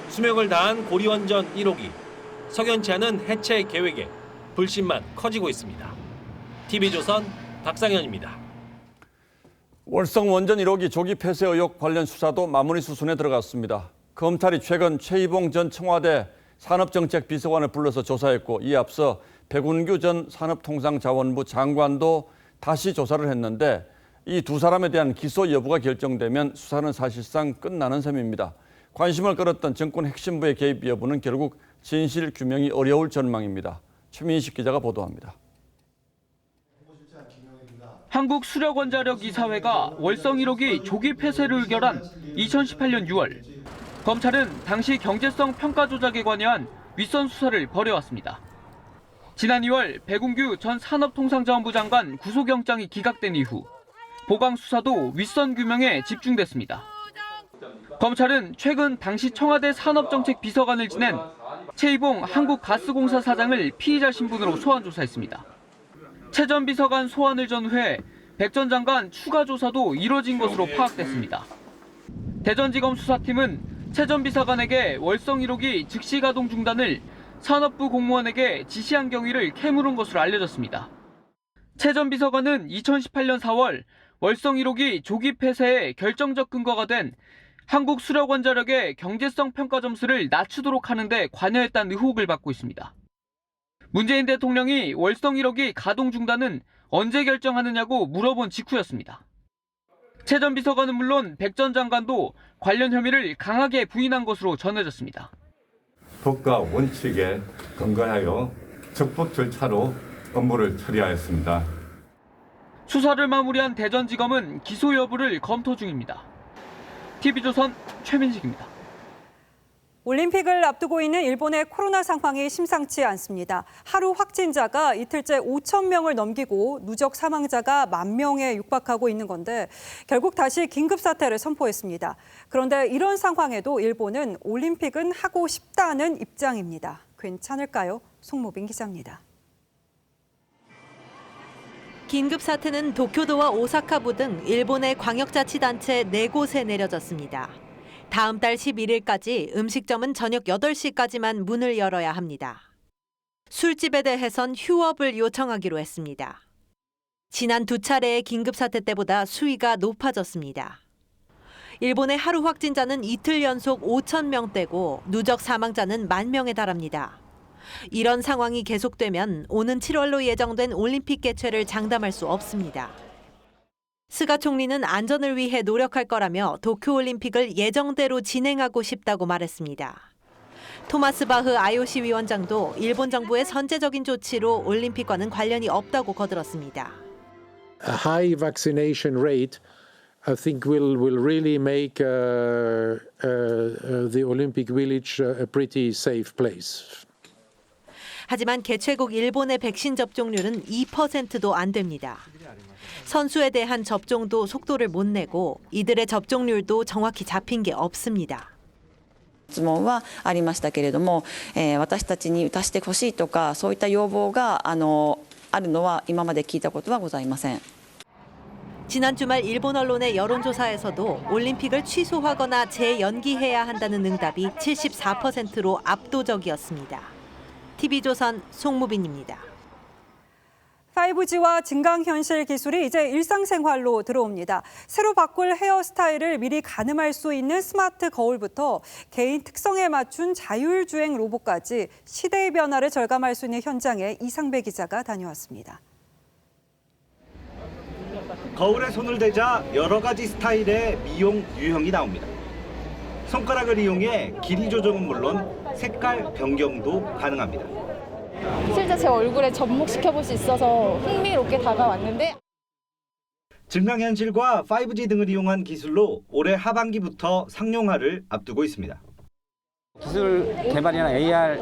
수명을 다한 고리원전 1호기, 석연치 않은 해체 계획에 불신만 커지고 있습니다. TV조선 박상현입니다. 월성 원전 1호기 조기 폐쇄 의혹 관련 수사도 마무리 수순에 들어갔습니다. 검찰이 최근 최이봉 전 청와대 산업정책비서관을 불러서 조사했고, 이에 앞서 백운규 전 산업통상자원부 장관도 다시 조사를 했는데, 이 두 사람에 대한 기소 여부가 결정되면 수사는 사실상 끝나는 셈입니다. 관심을 끌었던 정권 핵심부의 개입 여부는 결국 진실 규명이 어려울 전망입니다. 최민식 기자가 보도합니다. 한국수력원자력이사회가 월성 1호기 조기 폐쇄를 의결한 2018년 6월, 검찰은 당시 경제성 평가조작에 관여한 윗선 수사를 벌여왔습니다. 지난 2월 백운규 전 산업통상자원부 장관 구속영장이 기각된 이후 보강 수사도 윗선 규명에 집중됐습니다. 검찰은 최근 당시 청와대 산업정책비서관을 지낸 최이봉 한국가스공사 사장을 피의자 신분으로 소환 조사했습니다. 최 전 비서관 소환을 전후해 백 전 장관 추가 조사도 이뤄진 것으로 파악됐습니다. 대전지검 수사팀은 최 전 비서관에게 월성 1호기 즉시 가동 중단을 산업부 공무원에게 지시한 경위를 캐물은 것으로 알려졌습니다. 최 전 비서관은 2018년 4월 월성 1호기 조기 폐쇄의 결정적 근거가 된 한국수력원자력의 경제성 평가 점수를 낮추도록 하는 데 관여했다는 의혹을 받고 있습니다. 문재인 대통령이 월성 1호기 가동 중단은 언제 결정하느냐고 물어본 직후였습니다. 최 전 비서관은 물론 백 전 장관도 관련 혐의를 강하게 부인한 것으로 전해졌습니다. 법과 원칙에 근거하여 적법 절차로 업무를 처리하였습니다. 수사를 마무리한 대전지검은 기소 여부를 검토 중입니다. TV조선 최민식입니다. 올림픽을 앞두고 있는 일본의 코로나 상황이 심상치 않습니다. 하루 확진자가 이틀째 5천 명을 넘기고 누적 사망자가 10,000명에 육박하고 있는 건데, 결국 다시 긴급사태를 선포했습니다. 그런데 이런 상황에도 일본은 올림픽은 하고 싶다는 입장입니다. 괜찮을까요? 송모빈 기자입니다. 긴급사태는 도쿄도와 오사카부 등 일본의 광역자치단체 4곳에 내려졌습니다. 다음 달 11일까지 음식점은 저녁 8시까지만 문을 열어야 합니다. 술집에 대해선 휴업을 요청하기로 했습니다. 지난 2차례의 긴급사태 때보다 수위가 높아졌습니다. 일본의 하루 확진자는 이틀 연속 5,000명대고 누적 사망자는 10,000명에 달합니다. 이런 상황이 계속되면 오는 7월로 예정된 올림픽 개최를 장담할 수 없습니다. 스가 총리는 안전을 위해 노력할 거라며 도쿄올림픽을 예정대로 진행하고 싶다고 말했습니다. 토마스 바흐 IOC 위원장도 일본 정부의 선제적인 조치로 올림픽과는 관련이 없다고 거들었습니다. A high vaccination rate, I think, will really make the Olympic Village a pretty safe place. 하지만 개최국 일본의 백신 접종률은 2%도 안 됩니다. 선수에 대한 접종도 속도를 못 내고 이들의 접종률도 정확히 잡힌 게 없습니다. 質問はありましたけれども、私たちに打たせてほしいとかそういった要望があるのは今まで聞いたことはございません. 지난 주말 일본 언론의 여론조사에서도 올림픽을 취소하거나 재연기해야 한다는 응답이 74%로 압도적이었습니다. TV조선 송무빈입니다. 5G와 증강현실 기술이 이제 일상생활로 들어옵니다. 새로 바꿀 헤어스타일을 미리 가늠할 수 있는 스마트 거울부터 개인 특성에 맞춘 자율주행 로봇까지 시대의 변화를 절감할 수 있는 현장에 이상배 기자가 다녀왔습니다. 거울에 손을 대자 여러 가지 스타일의 미용 유형이 나옵니다. 손가락을 이용해 길이 조정은 물론 색깔 변경도 가능합니다. 실제 제 얼굴에 접목시켜볼 수 있어서 흥미롭게 다가왔는데, 기술 개발이나 AR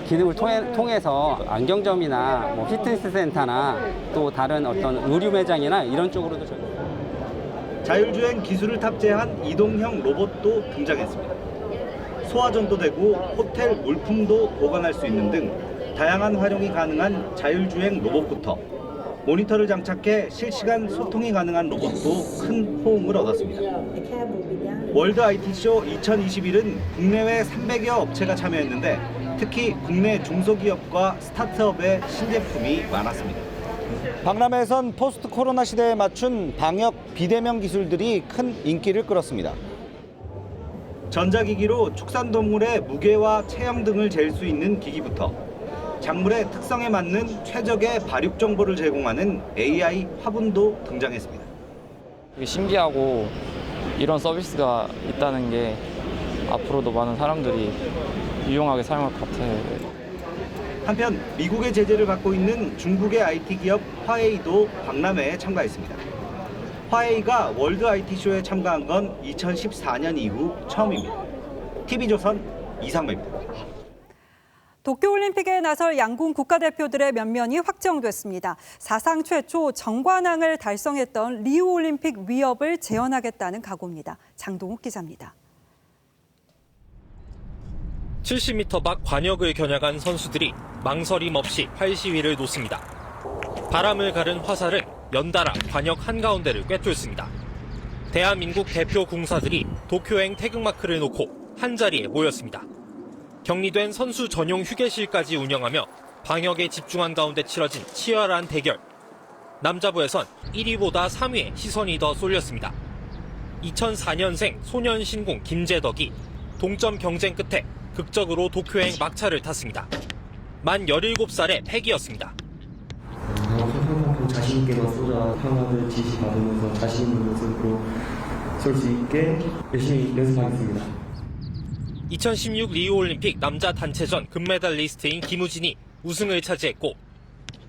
기능을 통해서 안경점이나 뭐 피트니스 센터나 또 다른 어떤 의류 매장이나 이런 쪽으로도 자율주행 기술을 탑재한 이동형 로봇도 등장했습니다. 소화전도 되고 호텔 물품도 보관할 수 있는 등 다양한 활용이 가능한 자율주행 로봇부터 모니터를 장착해 실시간 소통이 가능한 로봇도 큰 호응을 얻었습니다. 월드 IT쇼 2021은 국내외 300여 업체가 참여했는데 특히 국내 중소기업과 스타트업의 신제품이 많았습니다. 박람회에선 포스트 코로나 시대에 맞춘 방역 비대면 기술들이 큰 인기를 끌었습니다. 전자기기로 축산동물의 무게와 체형 등을 잴 수 있는 기기부터 작물의 특성에 맞는 최적의 발육 정보를 제공하는 AI 화분도 등장했습니다. 되게 신기하고 이런 서비스가 있다는 게 앞으로도 많은 사람들이 유용하게 사용할 것 같아요. 한편 미국의 제재를 받고 있는 중국의 IT 기업 화웨이도 박람회에 참가했습니다. 화웨이가 월드 IT쇼에 참가한 건 2014년 이후 처음입니다. TV조선 이상배입니다. 도쿄올림픽에 나설 양궁 국가대표들의 면면이 확정됐습니다. 사상 최초 정관왕을 달성했던 리우올림픽 위협을 재현하겠다는 각오입니다. 장동욱 기자입니다. 70m 밖 관역을 겨냥한 선수들이 망설임 없이 활 시위를 놓습니다. 바람을 가른 화살은 연달아 관역 한가운데를 꿰뚫습니다. 대한민국 대표 궁사들이 도쿄행 태극마크를 놓고 한자리에 모였습니다. 격리된 선수 전용 휴게실까지 운영하며 방역에 집중한 가운데 치러진 치열한 대결. 남자부에선 1위보다 3위에 시선이 더 쏠렸습니다. 2004년생 소년신궁 김재덕이 동점 경쟁 끝에 극적으로 도쿄행 막차를 탔습니다. 만 17살의 패기였습니다. 자신 있게 맞서자 평화를 지시받으면서 자신 있는 모습으로 쏠 수 있게 열심히 연습하겠습니다. 2016 리우올림픽 남자 단체전 금메달리스트인 김우진이 우승을 차지했고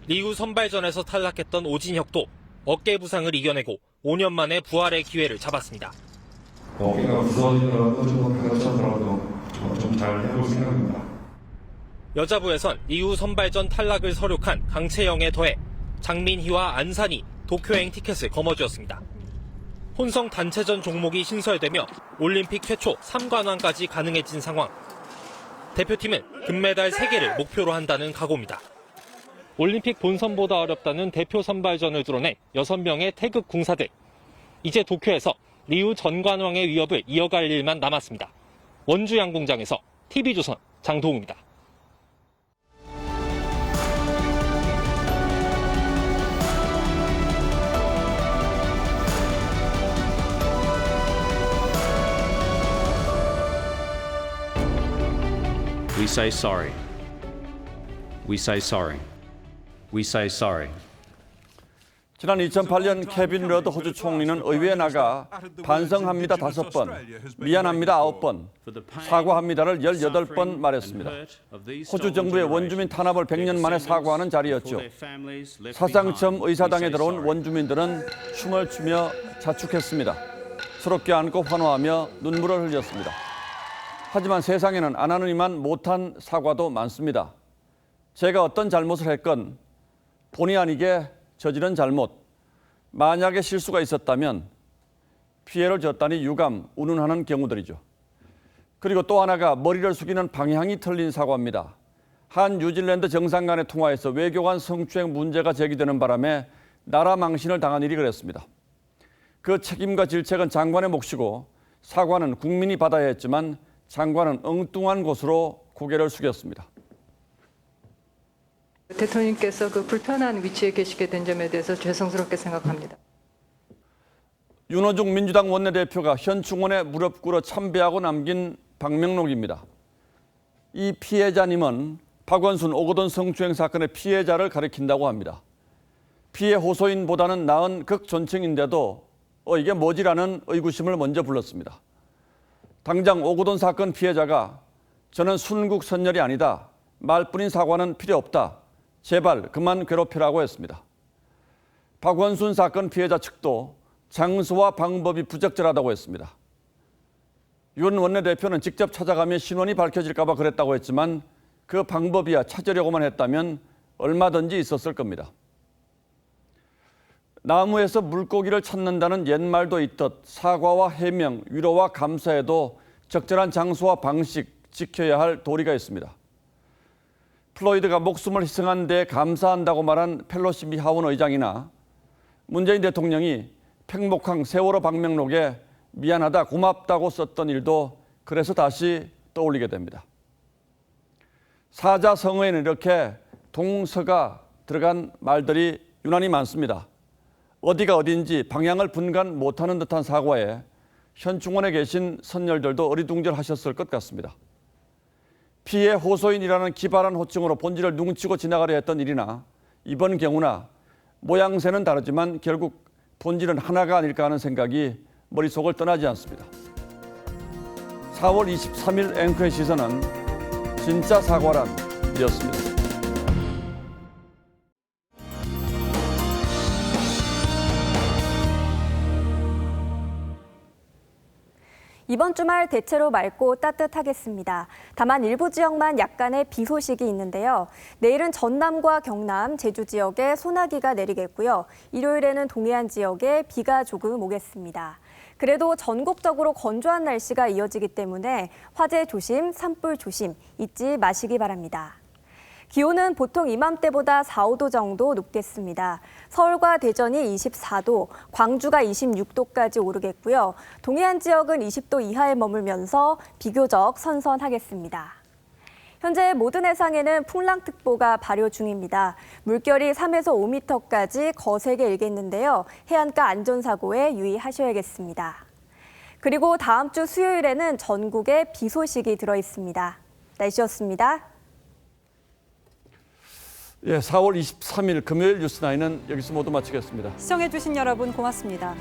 리우 선발전에서 탈락했던 오진혁도 어깨 부상을 이겨내고 5년 만에 부활의 기회를 잡았습니다. 어깨가 부서지더라도 좀 다치더라도 좀 잘 해볼 생각입니다. 여자부에선 리우 선발전 탈락을 서륙한 강채영에 더해 장민희와 안산이 도쿄행 티켓을 거머쥐었습니다. 혼성 단체전 종목이 신설되며 올림픽 최초 3관왕까지 가능해진 상황. 대표팀은 금메달 3개를 목표로 한다는 각오입니다. 올림픽 본선보다 어렵다는 대표 선발전을 드러낸 6명의 태극 궁사들. 이제 도쿄에서 리우 전관왕의 위협을 이어갈 일만 남았습니다. 원주 양궁장에서 TV조선 장동우입니다. We say sorry. We say sorry. We say sorry. 지난 2008년 케빈 러드 호주 총리는 의회에 나가 반성합니다 5번, 미안합니다 9번, 사과합니다를 18번 말했습니다. 호주 정부의 원주민 탄압을 100년 만에 사과하는 자리였죠. 사상 처음 의사당에 들어온 원주민들은 춤을 추며 자축했습니다. 서럽게 안고 환호하며 눈물을 흘렸습니다. 하지만 세상에는 안 하느니만 못한 사과도 많습니다. 제가 어떤 잘못을 했건 본의 아니게 저지른 잘못, 만약에 실수가 있었다면 피해를 줬다니 유감, 운운하는 경우들이죠. 그리고 또 하나가 머리를 숙이는 방향이 틀린 사과입니다. 한 뉴질랜드 정상 간의 통화에서 외교관 성추행 문제가 제기되는 바람에 나라 망신을 당한 일이 그랬습니다. 그 책임과 질책은 장관의 몫이고 사과는 국민이 받아야 했지만 장관은 엉뚱한 곳으로 고개를 숙였습니다. 대통령께서 그 불편한 위치에 계시게 된 점에 대해서 죄송스럽게 생각합니다. 윤호중 민주당 원내대표가 현 충원에 무릎 꿇어 참배하고 남긴 방명록입니다. 이 피해자님은 박원순 오거돈 성추행 사건의 피해자를 가리킨다고 합니다. 피해 호소인보다는 나은 극존칭인데도 이게 뭐지라는 의구심을 먼저 불렀습니다. 당장 오거돈 사건 피해자가 저는 순국선열이 아니다. 말뿐인 사과는 필요 없다. 제발 그만 괴롭히라고 했습니다. 박원순 사건 피해자 측도 장소와 방법이 부적절하다고 했습니다. 윤 원내대표는 직접 찾아가며 신원이 밝혀질까 봐 그랬다고 했지만 그 방법이야 찾으려고만 했다면 얼마든지 있었을 겁니다. 나무에서 물고기를 찾는다는 옛말도 있듯 사과와 해명, 위로와 감사에도 적절한 장소와 방식 지켜야 할 도리가 있습니다. 플로이드가 목숨을 희생한 데 감사한다고 말한 펠로시 미 하원 의장이나 문재인 대통령이 팽목항 세월호 방명록에 미안하다, 고맙다고 썼던 일도 그래서 다시 떠올리게 됩니다. 사자성어에는 이렇게 동서가 들어간 말들이 유난히 많습니다. 어디가 어딘지 방향을 분간 못하는 듯한 사과에 현충원에 계신 선열들도 어리둥절하셨을 것 같습니다. 피해 호소인이라는 기발한 호칭으로 본질을 뭉치고 지나가려 했던 일이나 이번 경우나 모양새는 다르지만 결국 본질은 하나가 아닐까 하는 생각이 머릿속을 떠나지 않습니다. 4월 23일 앵커의 시선은 진짜 사과란 이었습니다. 이번 주말 대체로 맑고 따뜻하겠습니다. 다만 일부 지역만 약간의 비 소식이 있는데요. 내일은 전남과 경남, 제주 지역에 소나기가 내리겠고요. 일요일에는 동해안 지역에 비가 조금 오겠습니다. 그래도 전국적으로 건조한 날씨가 이어지기 때문에 화재 조심, 산불 조심 잊지 마시기 바랍니다. 기온은 보통 이맘때보다 4, 5도 정도 높겠습니다. 서울과 대전이 24도, 광주가 26도까지 오르겠고요. 동해안 지역은 20도 이하에 머물면서 비교적 선선하겠습니다. 현재 모든 해상에는 풍랑특보가 발효 중입니다. 물결이 3에서 5m까지 거세게 일겠는데요. 해안가 안전사고에 유의하셔야겠습니다. 그리고 다음 주 수요일에는 전국에 비 소식이 들어있습니다. 날씨였습니다. 예, 4월 23일 금요일 뉴스9는 여기서 모두 마치겠습니다. 시청해주신 여러분 고맙습니다.